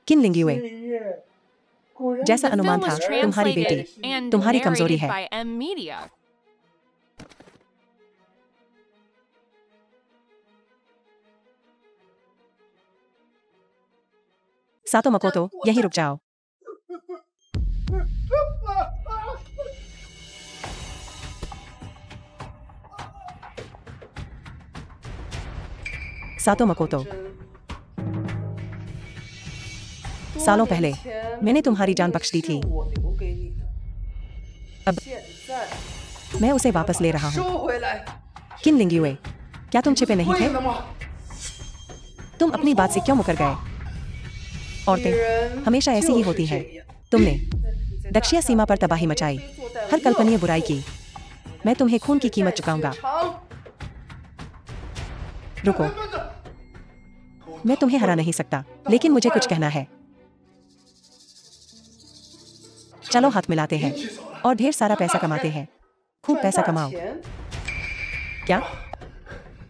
किन लिंग्युए, जैसा अनुमान था, तुम्हारी बेटी तुम्हारी कमजोरी है। सातो मकोतो, यहीं रुक जाओ। सातो मकोतो, सालों पहले मैंने तुम्हारी जान बख्श दी थी। अब मैं उसे वापस ले रहा हूँ। किन लिंग्युए, क्या तुम छिपे नहीं थे? तुम अपनी बात से क्यों मुकर गए? औरतें हमेशा ऐसी ही होती हैं। तुमने दक्षिया सीमा पर तबाही मचाई, हर कल्पनीय बुराई की। मैं तुम्हें खून की कीमत चुकाऊंगा। रुको, मैं तुम्हें हरा नहीं सकता, लेकिन मुझे कुछ कहना है। चलो हाथ मिलाते हैं और ढेर सारा पैसा कमाते हैं। खूब पैसा कमाओ। क्या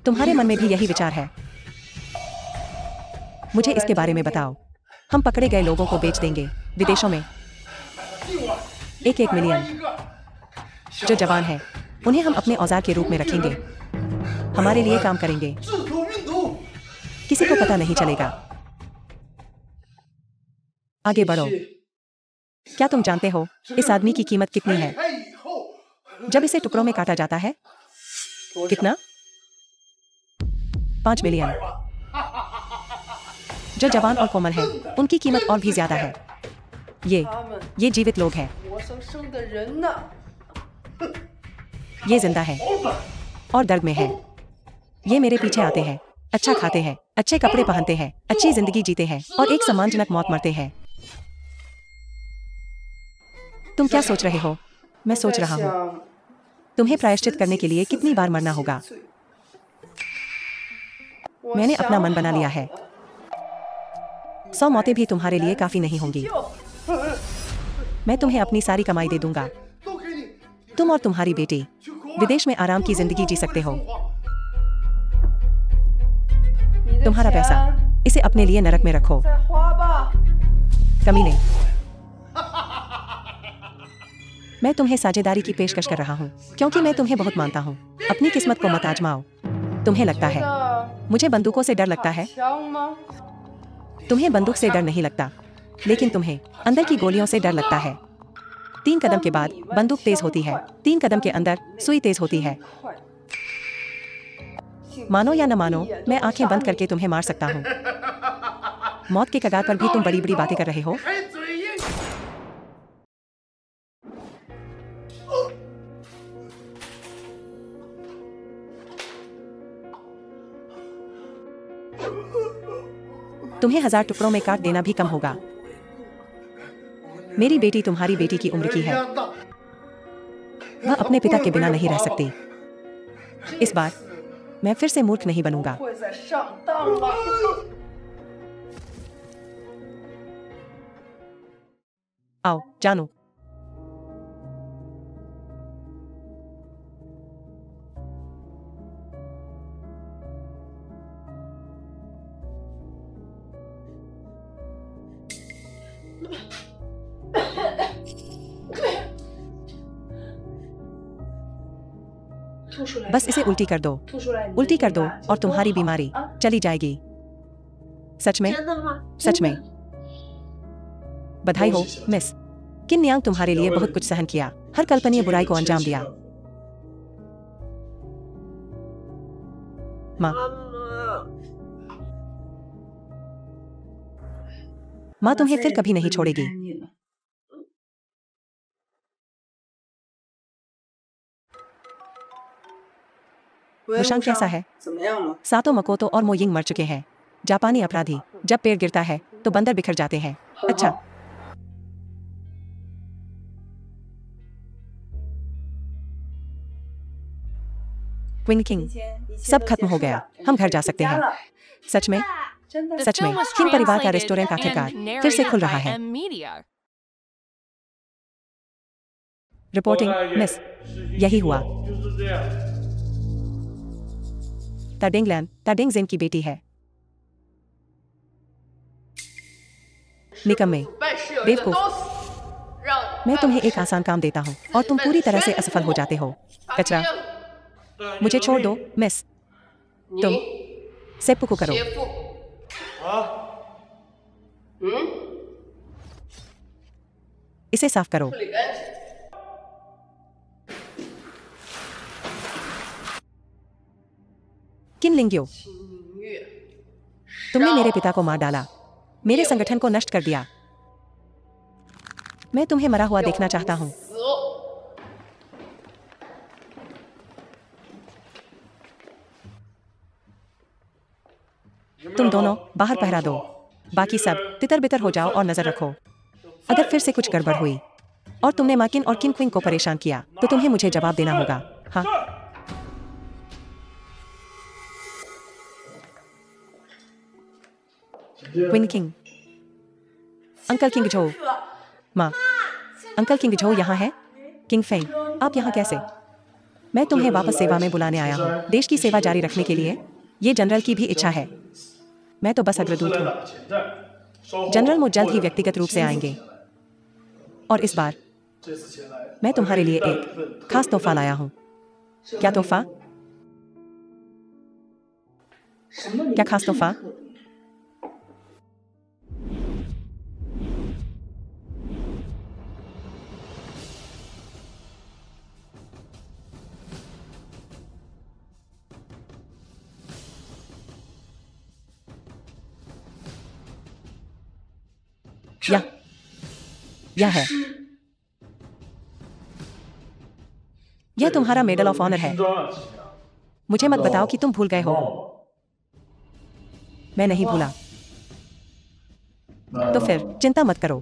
तुम्हारे मन में भी यही विचार है? मुझे इसके बारे में बताओ। हम पकड़े गए लोगों को बेच देंगे विदेशों में। 1-1 मिलियन। जो जवान हैं, उन्हें हम अपने औजार के रूप में रखेंगे। हमारे लिए काम करेंगे। किसी को पता नहीं चलेगा। आगे बढ़ो। क्या तुम जानते हो इस आदमी की कीमत कितनी है? जब इसे टुकड़ों में काटा जाता है? कितना? 5 मिलियन। जो जवान और कोमल हैं, उनकी कीमत और भी ज्यादा है। ये जीवित लोग हैं। ये जिंदा है और दर्द में है। ये मेरे पीछे आते हैं, अच्छा खाते हैं, अच्छे कपड़े पहनते हैं, अच्छी जिंदगी जीते हैं और एक सम्मानजनक मौत मरते हैं। तुम क्या सोच रहे हो? मैं सोच रहा हूँ तुम्हें प्रायश्चित करने के लिए कितनी बार मरना होगा। मैंने अपना मन बना लिया है। 100 मौतें भी तुम्हारे लिए काफी नहीं होंगी। मैं तुम्हें अपनी सारी कमाई दे दूंगा। तुम और तुम्हारी बेटी विदेश में आराम की जिंदगी जी सकते हो। तुम्हारा पैसा, इसे अपने लिए नरक में रखो। कमीने, मैं तुम्हें साझेदारी की पेशकश कर रहा हूँ क्योंकि मैं तुम्हें बहुत मानता हूँ। अपनी किस्मत को मत आजमाओ। तुम्हें लगता है मुझे बंदूकों से डर लगता है? तुम्हें बंदूक से डर नहीं लगता, लेकिन तुम्हें अंदर की गोलियों से डर लगता है। 3 कदम के बाद बंदूक तेज होती है, 3 कदम के अंदर सुई तेज होती है। मानो या न मानो, मैं आंखें बंद करके तुम्हें मार सकता हूँ। मौत के कगार पर भी तुम बड़ी बड़ी बातें कर रहे हो। तुम्हें 1000 टुकड़ों में काट देना भी कम होगा। मेरी बेटी तुम्हारी बेटी की उम्र की है। वह अपने पिता के बिना नहीं रह सकती। इस बार मैं फिर से मूर्ख नहीं बनूंगा। आओ जानो। बस इसे उल्टी कर दो, उल्टी कर दो और तुम्हारी बीमारी चली जाएगी। सच में? सच में? बधाई हो मिस। किन नियांग तुम्हारे लिए बहुत कुछ सहन किया, हर कल्पनीय बुराई को अंजाम दिया। माँ, माँ तुम्हें फिर कभी नहीं छोड़ेगी। वुशांग कैसा है? सातो मकोतो और मोयिंग मर चुके हैं। जापानी अपराधी, जब पेड़ गिरता है तो बंदर बिखर जाते हैं। अच्छा, क्वीन किंग, सब खत्म हो गया, हम घर जा सकते हैं। सच में? सच में, किंग परिवार का रेस्टोरेंट आखिरकार फिर से खुल रहा है। रिपोर्टिंग मिस, यही हुआ। ताडिंगलैन, ताडिंगजेन की बेटी है। निकम्मे, बेवकूफ। मैं तुम्हें एक आसान काम देता हूँ और तुम पूरी तरह से असफल हो जाते हो। कचरा, मुझे छोड़ दो मिस। तुम सेप्पू को करो। इसे साफ करो। किन लिंग्यो, तुमने मेरे पिता को मार डाला, मेरे संगठन को नष्ट कर दिया। मैं तुम्हें मरा हुआ देखना चाहता हूँ। तुम दोनों बाहर पहरा दो, बाकी सब तितर बितर हो जाओ और नजर रखो। अगर फिर से कुछ गड़बड़ हुई और तुमने माकिन और किन क्विंग को परेशान किया तो तुम्हें मुझे जवाब देना होगा। हाँ, क्वीन किंग, अंकल किंग झो, माँ, अंकल किंग झो यहाँ है? किंग फेंग, आप यहाँ कैसे? मैं तुम्हें वापस सेवा में बुलाने आया हूँ, देश की सेवा जारी रखने के लिए। ये जनरल की भी इच्छा है। मैं तो बस अग्रदूत हूँ। जनरल मुझ जल्द ही व्यक्तिगत रूप से आएंगे और इस बार मैं तुम्हारे लिए एक खास तोहफा लाया हूँ। क्या तोहफा? क्या खास तोहफा? यह है यह तुम्हारा मेडल ऑफ ऑनर है। मुझे मत बताओ कि तुम भूल गए हो। मैं नहीं भूला। तो फिर चिंता मत करो।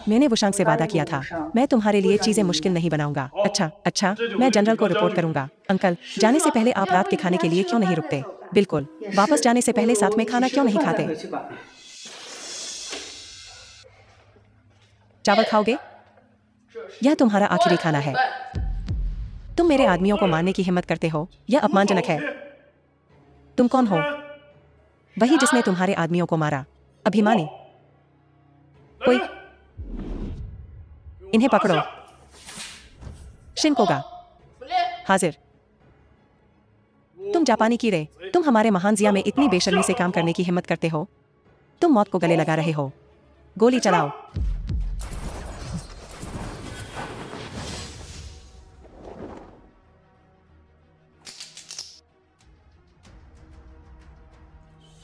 मैंने वुशांग से वादा किया था, मैं तुम्हारे लिए चीजें मुश्किल नहीं बनाऊंगा। अच्छा, मैं जनरल को रिपोर्ट करूंगा। अंकल, जाने से पहले आप रात के खाने के लिए क्यों नहीं रुकते? बिल्कुल, वापस जाने से पहले साथ में खाना क्यों नहीं खाते? चावल खाओगे? यह तुम्हारा आखिरी खाना है। तुम मेरे आदमियों को मारने की हिम्मत करते हो? यह अपमानजनक है। तुम कौन हो? वही जिसने तुम्हारे आदमियों को मारा। अभिमानी। कोई इन्हें पकड़ो। शिनकोगा हाजिर। तुम जापानी कीड़े, तुम हमारे महान जिया में इतनी बेशर्मी से काम करने की हिम्मत करते हो? तुम मौत को गले लगा रहे हो। गोली चलाओ।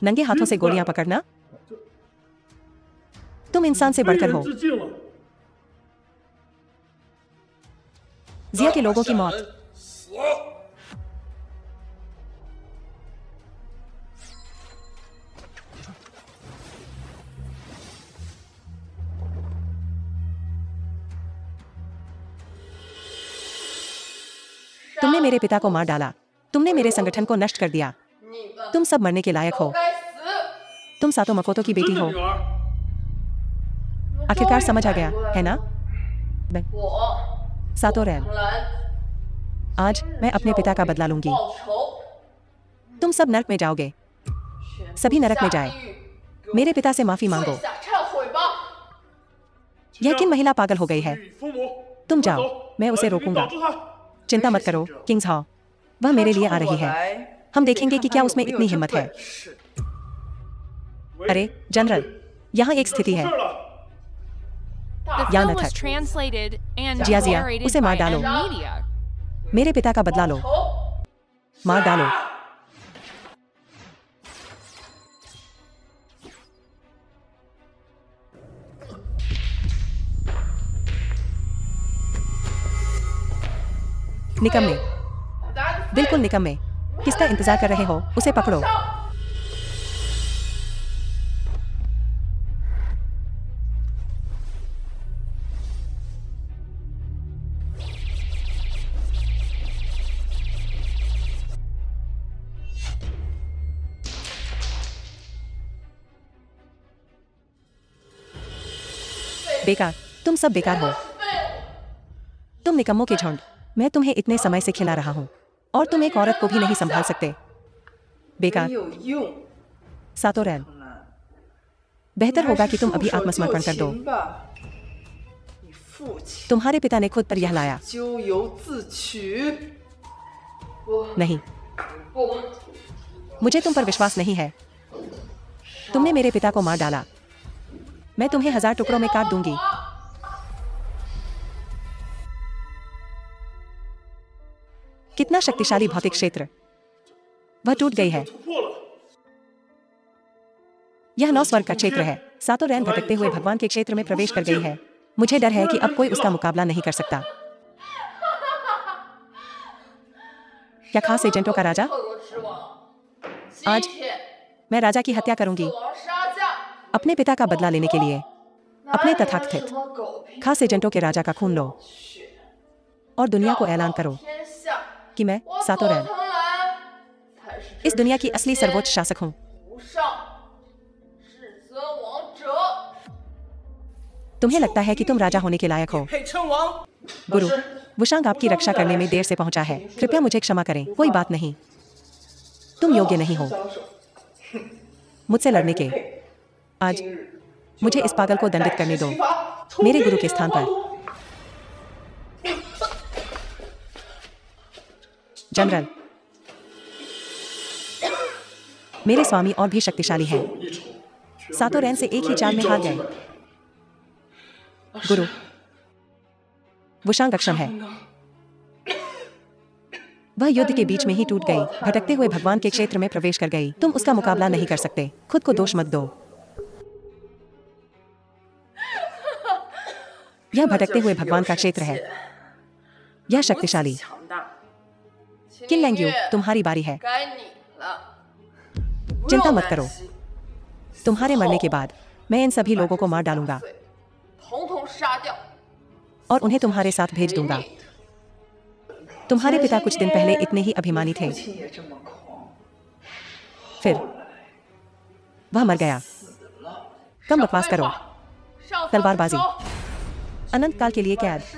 नंगे हाथों से गोलियां पकड़ना? तुम इंसान से बढ़कर हो। जिया के लोगों की मौत। तुमने मेरे पिता को मार डाला। तुमने मेरे संगठन को नष्ट कर दिया। तुम सब मरने के लायक हो। तुम सातो मकोतो की बेटी हो। आखिरकार समझ आ गया, है ना? सातो रैन, आज मैं अपने पिता का बदला लूंगी। तुम सब नरक में जाओगे। सभी नरक में जाए। मेरे पिता से माफी मांगो। यह किन महिला पागल हो गई है? तुम जाओ, मैं उसे रोकूंगा। चिंता मत करो, किंग्स हाउ। वह मेरे लिए आ रही है। हम देखेंगे कि क्या उसमें इतनी हिम्मत है। अरे जनरल, यहाँ एक स्थिति है। या न थक। जिया, उसे मार डालो। मेरे पिता का बदला लो। मार डालो। निकम्मे, बिल्कुल निकम्मे। किसका इंतजार कर रहे हो? उसे पकड़ो। बेकार, तुम सब बेकार हो। तुम निकम्मों के झुंड। मैं तुम्हें इतने समय से खिला रहा हूं और तुम एक औरत को भी नहीं संभाल सकते। बेकार। सातो रैन, बेहतर होगा कि तुम अभी आत्मसमर्पण कर दो। तुम्हारे पिता ने खुद पर यह लाया। नहीं, मुझे तुम पर विश्वास नहीं है। तुमने मेरे पिता को मार डाला। मैं तुम्हें 1000 टुकड़ों में काट दूंगी। कितना शक्तिशाली भौतिक क्षेत्र। वह टूट गई है। यह 9 स्वर्ग का क्षेत्र है। सातो रैन भटकते हुए भगवान के क्षेत्र में प्रवेश कर गई है। मुझे डर है कि अब कोई उसका मुकाबला नहीं कर सकता। क्या खास एजेंटों का राजा? आज मैं राजा की हत्या करूंगी अपने पिता का बदला लेने के लिए। अपने तथाकथित खास एजेंटों के राजा का खून लो और दुनिया को ऐलान करो कि मैं सातो रैन इस दुनिया की असली सर्वोच्च शासक हूं। तुम्हें लगता है कि तुम राजा होने के लायक हो? गुरु, वुशांग आपकी रक्षा करने में देर से पहुंचा है। कृपया मुझे क्षमा करें। कोई बात नहीं। तुम योग्य नहीं हो मुझसे लड़ने के। आज मुझे इस पागल को दंडित करने दो मेरे गुरु के स्थान पर। जनरल, मेरे स्वामी और भी शक्तिशाली हैं। सातो रैन से एक ही चाल में हार गए। गुरु, वुशांग अक्षम है। वह युद्ध के बीच में ही टूट गई। भटकते हुए भगवान के क्षेत्र में प्रवेश कर गई। तुम उसका मुकाबला नहीं कर सकते। खुद को दोष मत दो। यह भटकते हुए भगवान का क्षेत्र है। यह शक्तिशाली किन लेंग्यू, तुम्हारी बारी है। 该你了。 चिंता मत करो, तुम्हारे मरने के बाद मैं इन सभी लोगों को मार डालूंगा 统统杀掉。 और उन्हें तुम्हारे साथ भेज दूंगा। तुम्हारे पिता कुछ दिन पहले इतने ही अभिमानी थे, 父亲也这么狂， फिर वह मर गया। कम बकवास करो। 上苍 तलवारबाजी, 手 अनंत काल के लिए कैद। 是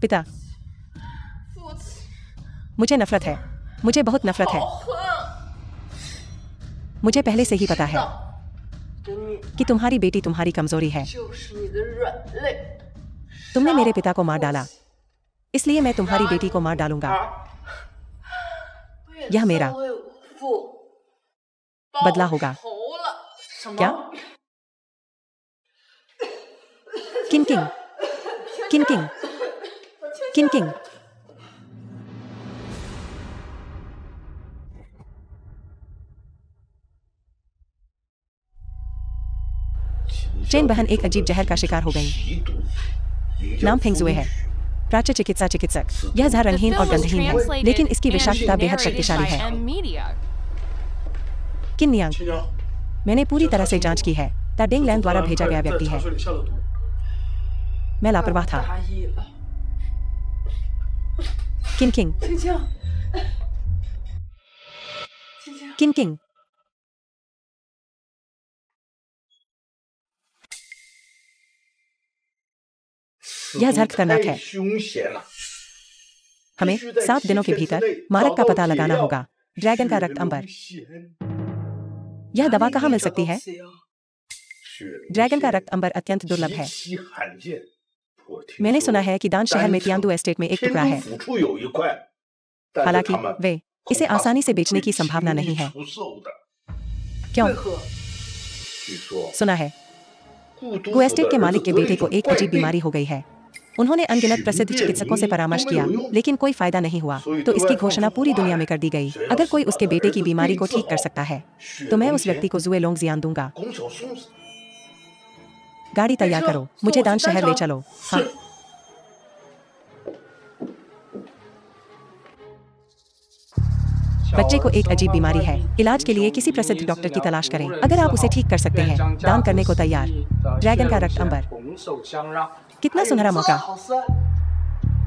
पिता, 父亲 मुझे नफरत है, मुझे बहुत नफरत है। 好恨， मुझे पहले से ही पता है 真你 कि तुम्हारी बेटी तुम्हारी कमजोरी है। 就是你的软肋。 तुमने मेरे पिता को मार डाला, इसलिए मैं तुम्हारी बेटी को मार डालूंगा। यह मेरा 为我父 बदला होगा। 报仇了。 क्या? किन किंग, किन किंग, किन किंग। चेन बहन एक अजीब जहर का शिकार हो गई। नाम फेंगजुए है, प्राच्य चिकित्सा चिकित्सक। यह जहर रंगहीन और गंधहीन है, लेकिन इसकी विषाक्तता बेहद शक्तिशाली है। किन नियांग, मैंने पूरी तरह से जांच की है। ताडिंग लैंड द्वारा भेजा गया व्यक्ति है। मैं लापरवाह था। 大意了， किन किंग, 青青，青青， किन किंग। यह जहर खतरनाक है। 凶险了。 हमें 7 दिनों के भीतर मारक का पता लगाना होगा। ड्रैगन का रक्त अंबर। यह दवा कहाँ मिल सकती है? ड्रैगन का रक्त अंबर अत्यंत दुर्लभ है। मैंने सुना है कि दान शहर में तियांदू एस्टेट में एक टुकड़ा है। हालांकि वे इसे आसानी से बेचने की संभावना नहीं है। क्यों? 为何？ सुना है गो एस्टेट के मालिक के बेटे को एक अजीब बीमारी हो गई है। उन्होंने अनगिनत प्रसिद्ध चिकित्सकों से परामर्श किया, लेकिन कोई फायदा नहीं हुआ। तो इसकी घोषणा पूरी दुनिया में कर दी गई। अगर कोई उसके बेटे की बीमारी को ठीक कर सकता है, तो मैं उस व्यक्ति को जुए लोंग जियान दूंगा। गाड़ी तैयार करो, मुझे दान शहर ले चलो। हाँ। बच्चे को एक अजीब बीमारी है। इलाज के लिए किसी प्रसिद्ध डॉक्टर की तलाश करें। अगर आप उसे ठीक कर सकते हैं, दान करने को तैयार। ड्रैगन का रक्त अंबर, कितना सुनहरा मौका।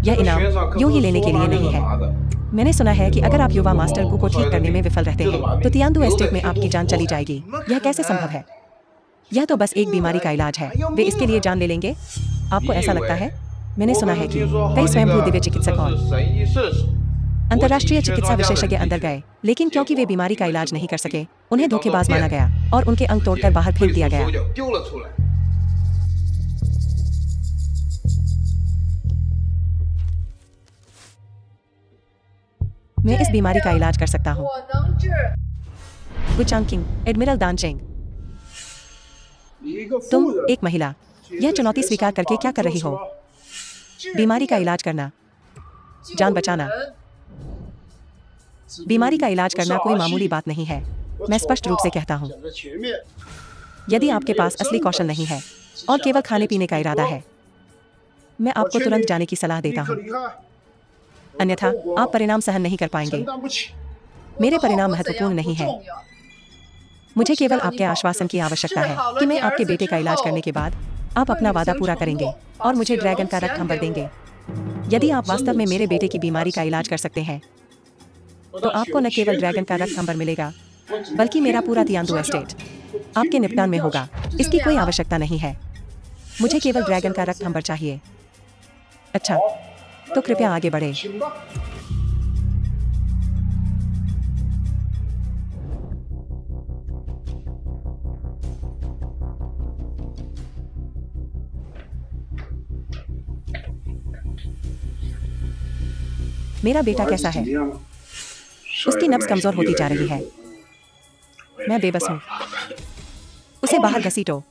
यह इनाम यूं ही लेने के लिए नहीं है। मैंने सुना है कि अगर आप युवा मास्टर गु को ठीक करने में विफल रहते हैं, तो तियांदू एस्टेट में आपकी जान चली जाएगी। यह कैसे संभव है? यह तो बस एक बीमारी का इलाज है। वे इसके लिए जान ले लेंगे? आपको ऐसा लगता है? मैंने सुना है कि कई स्वयंभू दिव्य चिकित्सक और अंतर्राष्ट्रीय चिकित्सा विशेषज्ञ अंदर गए, लेकिन क्योंकि वे बीमारी का इलाज नहीं कर सके, उन्हें धोखेबाज माना गया और उनके अंग तोड़कर बाहर फेंक दिया गया। मैं इस बीमारी का इलाज कर सकता हूँ। 我能治。 गुचांग किंग, एडमिरल दानचेंग। तुम एक महिला, यह चुनौती स्वीकार करके क्या कर रही हो? बीमारी का इलाज करना, जान बचाना। बीमारी का इलाज करना कोई मामूली बात नहीं है। मैं स्पष्ट रूप से कहता हूँ, यदि आपके पास असली कौशल नहीं है और केवल खाने पीने का इरादा है, मैं आपको तुरंत जाने की सलाह देता हूँ। अन्यथा आप परिणाम सहन नहीं कर पाएंगे। मेरे परिणाम महत्वपूर्ण नहीं है। मुझे केवल आपके आश्वासन की आवश्यकता है कि मैं आपके बेटे का इलाज करने के बाद आप अपना वादा पूरा करेंगे और मुझे ड्रैगन का रक्त अंबर देंगे। यदि आप वास्तव में मेरे बेटे की बीमारी का इलाज कर सकते हैं, तो आपको न केवल ड्रैगन का रक्त अंबर मिलेगा, बल्कि मेरा पूरा तियांदू एस्टेट आपके निपटान में होगा। इसकी कोई आवश्यकता नहीं है। मुझे केवल ड्रैगन का रक्त अंबर चाहिए। अच्छा, तो कृपया आगे बढ़े। मेरा बेटा कैसा है? उसकी नब्ज कमजोर होती जा रही है। मैं बेबस हूँ। उसे बाहर घसीटो।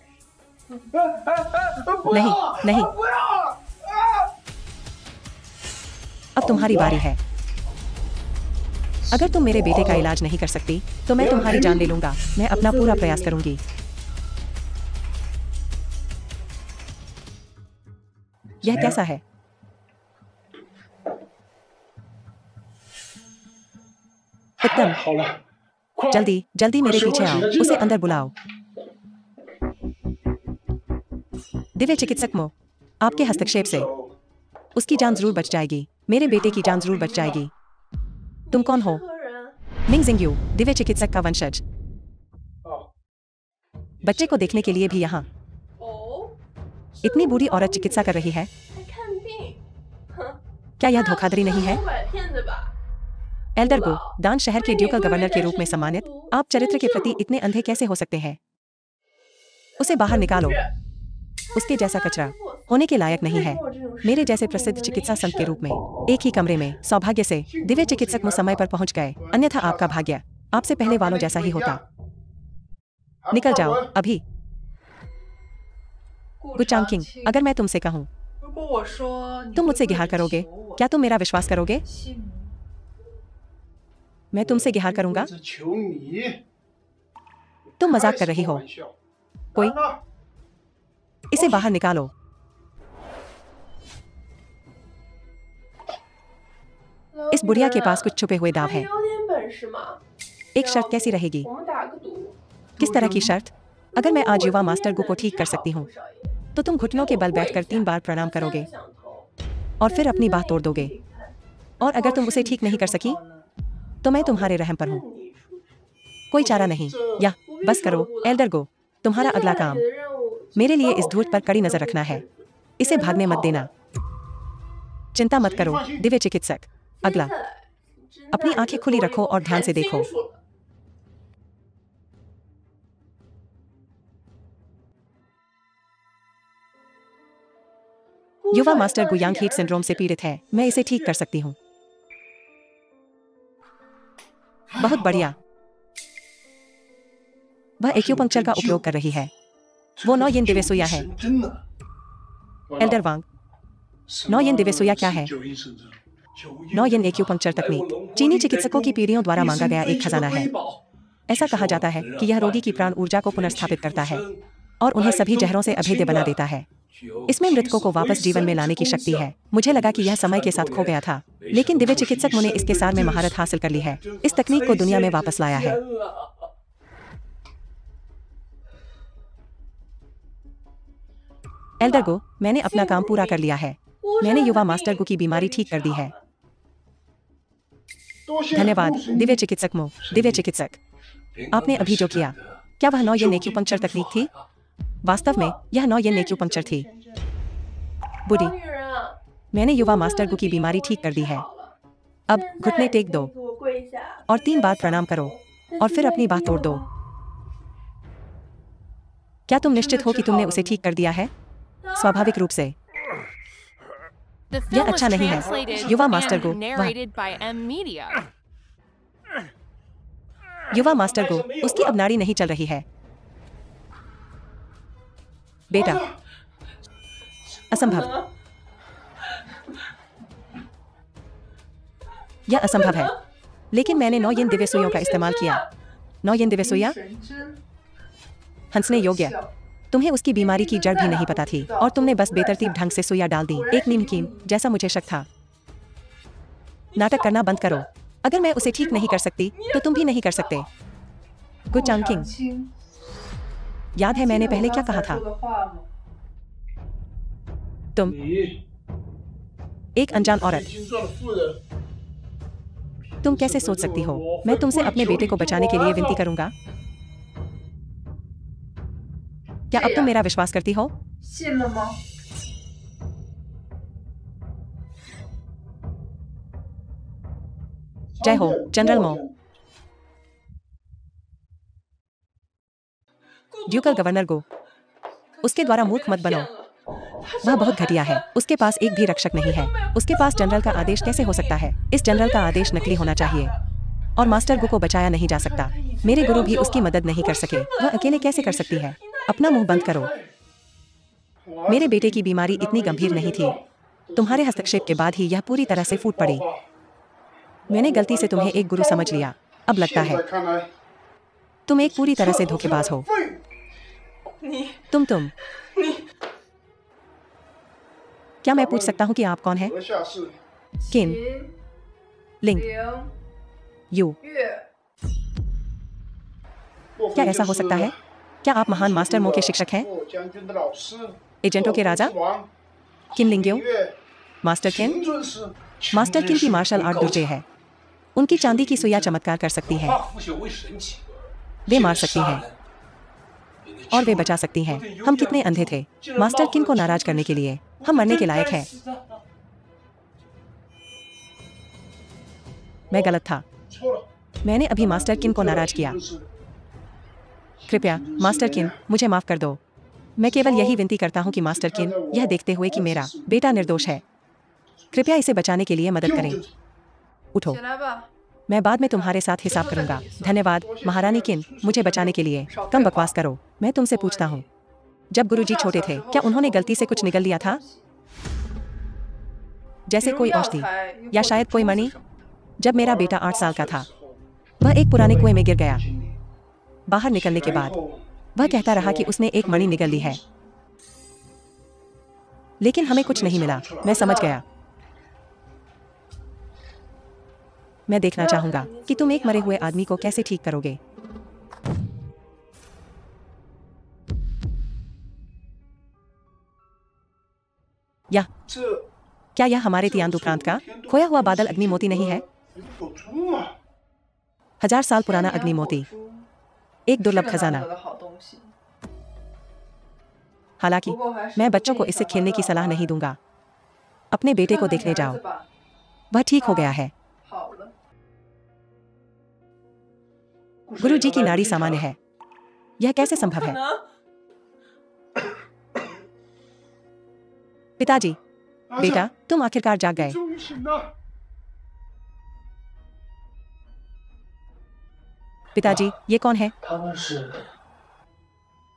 नहीं, नहीं। अब तुम्हारी बारी है। अगर तुम मेरे बेटे का इलाज नहीं कर सकती तो मैं तुम्हारी जान ले लूंगा। मैं अपना पूरा प्रयास करूंगी। यह कैसा है? उत्तम। 好了，快 जल्दी जल्दी मेरे पीछे आओ। उसे अंदर बुलाओ। दिव्य चिकित्सक मो, आपके हस्तक्षेप से उसकी जान जरूर बच जाएगी। मेरे बेटे की जान जरूर बच जाएगी। तुम कौन हो? 客人 मिंग जिंगयू, दिव्य चिकित्सक का वंशज। 哦， बच्चे को देखने के लिए भी यहाँ। 哦， इतनी बुरी औरत चिकित्सा कर रही है। 还看病，哼， क्या यह धोखाधड़ी नहीं है? 摆骗子吧？ एल्डर गो, दान शहर के ड्यूकल गवर्नर के रूप में सम्मानित, आप चरित्र के प्रति इतने अंधे कैसे हो सकते हैं? उसे बाहर निकालो। उसके जैसा कचरा होने के लायक नहीं है। मेरे जैसे प्रसिद्ध चिकित्सा संत के रूप में एक ही कमरे में सौभाग्य से दिव्य चिकित्सक मुझ समय पर पहुंच गए, अन्यथा आपका भाग्य आपसे पहले वालों जैसा ही होता। निकल जाओ अभी। 顾 गुचांग 长 किंग, 青 अगर मैं तुमसे कहूँ 如果我说你 तुम 会 मुझसे 对 गिहार 不 करोगे, 起我 क्या तुम मेरा विश्वास करोगे? 信你 मैं तुमसे गिहार करूंगा? 只求你， तुम मजाक कर रही हो। 开什么玩笑 कोई 来了 इसे बाहर निकालो। इस बुढ़िया के पास कुछ छुपे हुए दाव 还 हैं। 有点本事嘛？ एक शर्त कैसी रहेगी? 我们打个赌， किस तरह की शर्त? अगर मैं आज युवा मास्टर गु को ठीक कर सकती हूँ तो तुम घुटनों के बल बैठकर 3 बार प्रणाम करोगे और फिर अपनी बात तोड़ दोगे। और अगर तुम उसे ठीक नहीं कर सकी तो मैं तुम्हारे रहम पर हूँ। कोई चारा नहीं। या बस करो एल्डर गो, तुम्हारा अगला काम मेरे लिए इस धूर्त पर कड़ी नजर रखना है। इसे भागने मत देना। चिंता मत करो दिव्य चिकित्सक। अगला, अपनी आंखें खुली रखो और ध्यान से देखो। युवा मास्टर गुयांग हीट सिंड्रोम से पीड़ित है। मैं इसे ठीक कर सकती हूँ। बहुत बढ़िया। वह एक्यूपंक्चर का उपयोग कर रही है। वो 9 येन दिवेसुया है। 真的 एल्डर वांग, 9 येन दिवेसुया क्या है? 9 9 येन एक्यूपंक्चर तकनीक चीनी चिकित्सकों की पीढ़ियों द्वारा मांगा गया एक खजाना है। ऐसा कहा जाता है कि यह रोगी की प्राण ऊर्जा को पुनर्स्थापित करता है और उन्हें सभी जहरों से अभेद्य बना देता है। इसमें मृतकों को वापस जीवन में लाने की शक्ति है। मुझे लगा कि यह समय के साथ खो गया था, लेकिन दिव्य चिकित्सक ने इसके सार में महारत हासिल कर ली है। इस तकनीक को दुनिया में वापस लाया है। एल्डर गो, मैंने अपना काम पूरा कर लिया है। मैंने युवा मास्टर गो की बीमारी ठीक कर दी है। धन्यवाद दिव्य चिकित्सक मो। दिव्य चिकित्सक, आपने अभी जो किया, क्या वह 9 येन एक्यूपंक्चर तकनीक थी? वास्तव में यह 9 येन एक्यूपंक्चर थी। बुढ़ी, 女人啊， मैंने युवा मास्टर गु की बीमारी ठीक कर दी है। अब घुटने टेक दो 给我跪下， और 3 बार प्रणाम करो और फिर अपनी बात तोड़ दो। क्या तुम निश्चित हो कि तुमने उसे ठीक कर दिया है? स्वाभाविक रूप से। The यह film was अच्छा नहीं है। translated युवा मास्टर and को, वाह। narrated by M Media. युवा मास्टर गो, उसकी अब नाड़ी नहीं चल रही है। बेटा, असंभव। यह असंभव है। लेकिन मैंने 9 येन दिव्य सुइयों का इस्तेमाल किया। 9 येन दिव्य सुइया 神针 हंसने योग्य। तुम्हें उसकी बीमारी की जड़ भी नहीं पता थी और तुमने बस बेतरतीब ढंग से सुइया डाल दी। एक नीमकीन जैसा मुझे शक था। नाटक करना बंद करो। अगर मैं उसे ठीक नहीं कर सकती तो तुम भी नहीं कर सकते। गुचांग किंग, 青 याद है मैंने पहले क्या कहा था? 说的话吗？ तुम 你 एक अनजान औरत, 金钻的夫人， तुम कैसे सोच सकती हो? मैं तुमसे अपने बेटे को बचाने के लिए विनती करूंगा। क्या अब तुम मेरा विश्वास करती हो? 信了吗？ जय हो जनरल मो। ड्यूकल गवर्नर गो, उसके द्वारा मूर्ख मत बनो। वह बहुत घटिया है। उसके पास एक भी रक्षक नहीं है। उसके पास जनरल का आदेश कैसे हो सकता है? इस जनरल का आदेश नकली होना चाहिए और मास्टर गु को बचाया नहीं जा सकता। मेरे गुरु भी उसकी मदद नहीं कर सके। वह अकेले कैसे कर सकती है? अपना मुंह बंद करो। मेरे बेटे की बीमारी इतनी गंभीर नहीं थी। तुम्हारे हस्तक्षेप के बाद ही यह पूरी तरह से फूट पड़ी। मैंने गलती से तुम्हें एक गुरु समझ लिया। अब लगता है 看来 तुम एक पूरी तरह से धोखेबाज हो। 你 तुम 你 क्या मैं पूछ सकता हूँ कि आप कौन हैं? 阁下是 किन 秦 लिंग 凌 यू 月 莫 क्या 非 ऐसा हो 就 सकता 是 है? क्या आप महान मास्टर मो के शिक्षक हैं? 莫将军的老师 एजेंटों के राजा 霍之王 किन लिंग्यो 月 मास्टर किन 秦尊师 मास्टर किन की मार्शल आर्ट दुर्जे है। उनकी चांदी की सुइया चमत्कार कर सकती है। 化腐朽为神奇， वे मार सकती हैं और वे बचा सकती हैं। हम कितने अंधे थे मास्टर किन को नाराज करने के लिए। हम मरने के लायक हैं। मैं गलत था। 错了， मैंने अभी मास्टर किन को नाराज किया। 真是 कृपया मास्टर किन मुझे माफ कर दो। मैं केवल यही विनती करता हूँ कि मास्टर किन यह देखते हुए कि मेरा बेटा निर्दोष है, कृपया इसे बचाने के लिए मदद करें। उठो, 起来吧。 मैं बाद में तुम्हारे साथ हिसाब करूंगा। धन्यवाद महारानी किन मुझे बचाने के लिए। कम बकवास करो। मैं तुमसे पूछता हूँ, जब गुरुजी छोटे थे क्या उन्होंने गलती से कुछ निगल लिया था? जैसे कोई औषधि या शायद कोई मणि? जब मेरा बेटा 8 साल का था वह एक पुराने कुएं में गिर गया। बाहर निकलने के बाद वह कहता रहा कि उसने एक मणि निगल ली है, लेकिन हमें कुछ नहीं मिला। मैं समझ गया। मैं देखना चाहूंगा कि तुम एक मरे हुए आदमी को कैसे ठीक करोगे। या 这 क्या यह हमारे तियांदु प्रांत का खोया हुआ बादल अग्नि मोती नहीं है? 有猪啊！ 1000 साल पुराना अग्नि मोती, एक दुर्लभ खजाना। 的好东西。 हालांकि 不过还是 मैं बच्चों को इससे खेलने की सलाह नहीं दूंगा। अपने बेटे को देखने जाओ, वह ठीक हो गया है। 好了。 गुरुजी की नाड़ी सामान्य है, यह कैसे संभव है? पिताजी, बेटा तुम आखिरकार जाग गए। 终于醒了。 पिताजी ये कौन है? 他们是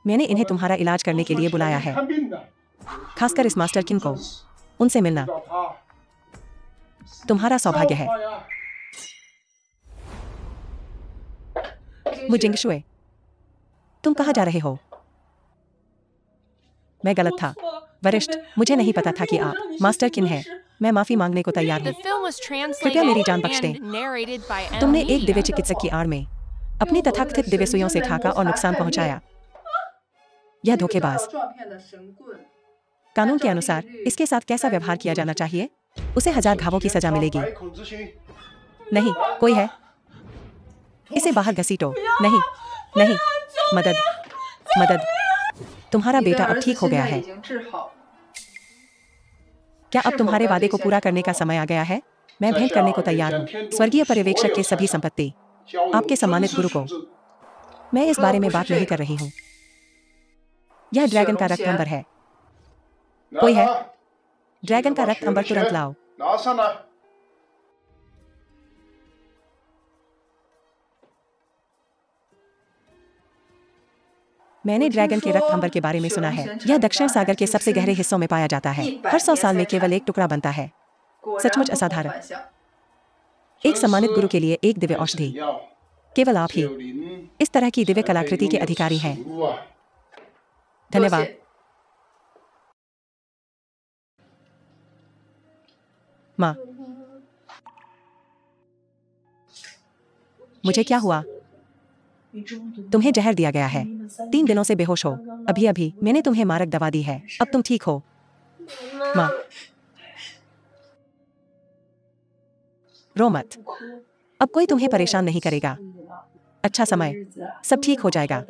मैंने इन्हें तुम्हारा इलाज करने के लिए बुलाया है, 看病的， खासकर इस मास्टर किन को। उनसे मिलना 找他。 तुम्हारा सौभाग्य है। 造化呀 मुजिंगशुए, तुम कहाँ जा रहे हो? मैं गलत था वरिष्ठ, मुझे नहीं पता था कि आप मास्टर किन हैं। मैं माफी मांगने को तैयार The हूँ। film was कृपया मेरी जान बख्श translated दें। and narrated by M. तुमने एक दिव्य Media. चिकित्सक की आड़ में अपनी तथाकथित दिव्य सुइयों से ठाका और नुकसान पहुंचाया। यह धोखेबाज। 撞骗的神棍。 कानून के अनुसार इसके साथ कैसा व्यवहार किया जाना चाहिए? उसे 1000 घावों की सजा मिलेगी। 百口之心， नहीं, कोई है? इसे बाहर घसीटो। नहीं, नहीं, मदद, मदद। तुम्हारा 你的 बेटा अब 儿子 ठीक हो 现 गया 在 है। 已经治好。 क्या अब तुम्हारे वादे को पूरा करने का समय आ गया है? मैं भेंट करने को तैयार हूँ स्वर्गीय पर्यवेक्षक की सभी संपत्ति 交由 आपके सम्मानित 尊 गुरु 师 को। 处置 मैं इस बारे में बात नहीं कर रही हूँ। यह ड्रैगन का रक्त अंबर है। 拿 कोई है? 它 ड्रैगन का रक्त अंबर तुरंत 血 लाओ। 拿上来。 मैंने ड्रैगन के रक्त अंबर के बारे में सुना है। यह दक्षिण सागर के सबसे गहरे हिस्सों में पाया जाता है। हर 100 साल में केवल एक टुकड़ा बनता है। 果 सचमुच 然不同 असाधारण। 凡响。 एक सम्मानित गुरु के लिए एक दिव्य औषधि। 药 केवल आप ही 有灵 इस तरह की दिव्य कलाकृति के अधिकारी हैं। 食物啊 多 धन्यवाद। 谢 माँ, मुझे क्या हुआ? तुम्हें जहर दिया गया है। 3 दिनों से बेहोश हो। अभी अभी मैंने तुम्हें मारक दवा दी है। अब तुम ठीक हो। माँ, रो मत। अब कोई तुम्हें परेशान नहीं करेगा। अच्छा समय, सब ठीक हो जाएगा।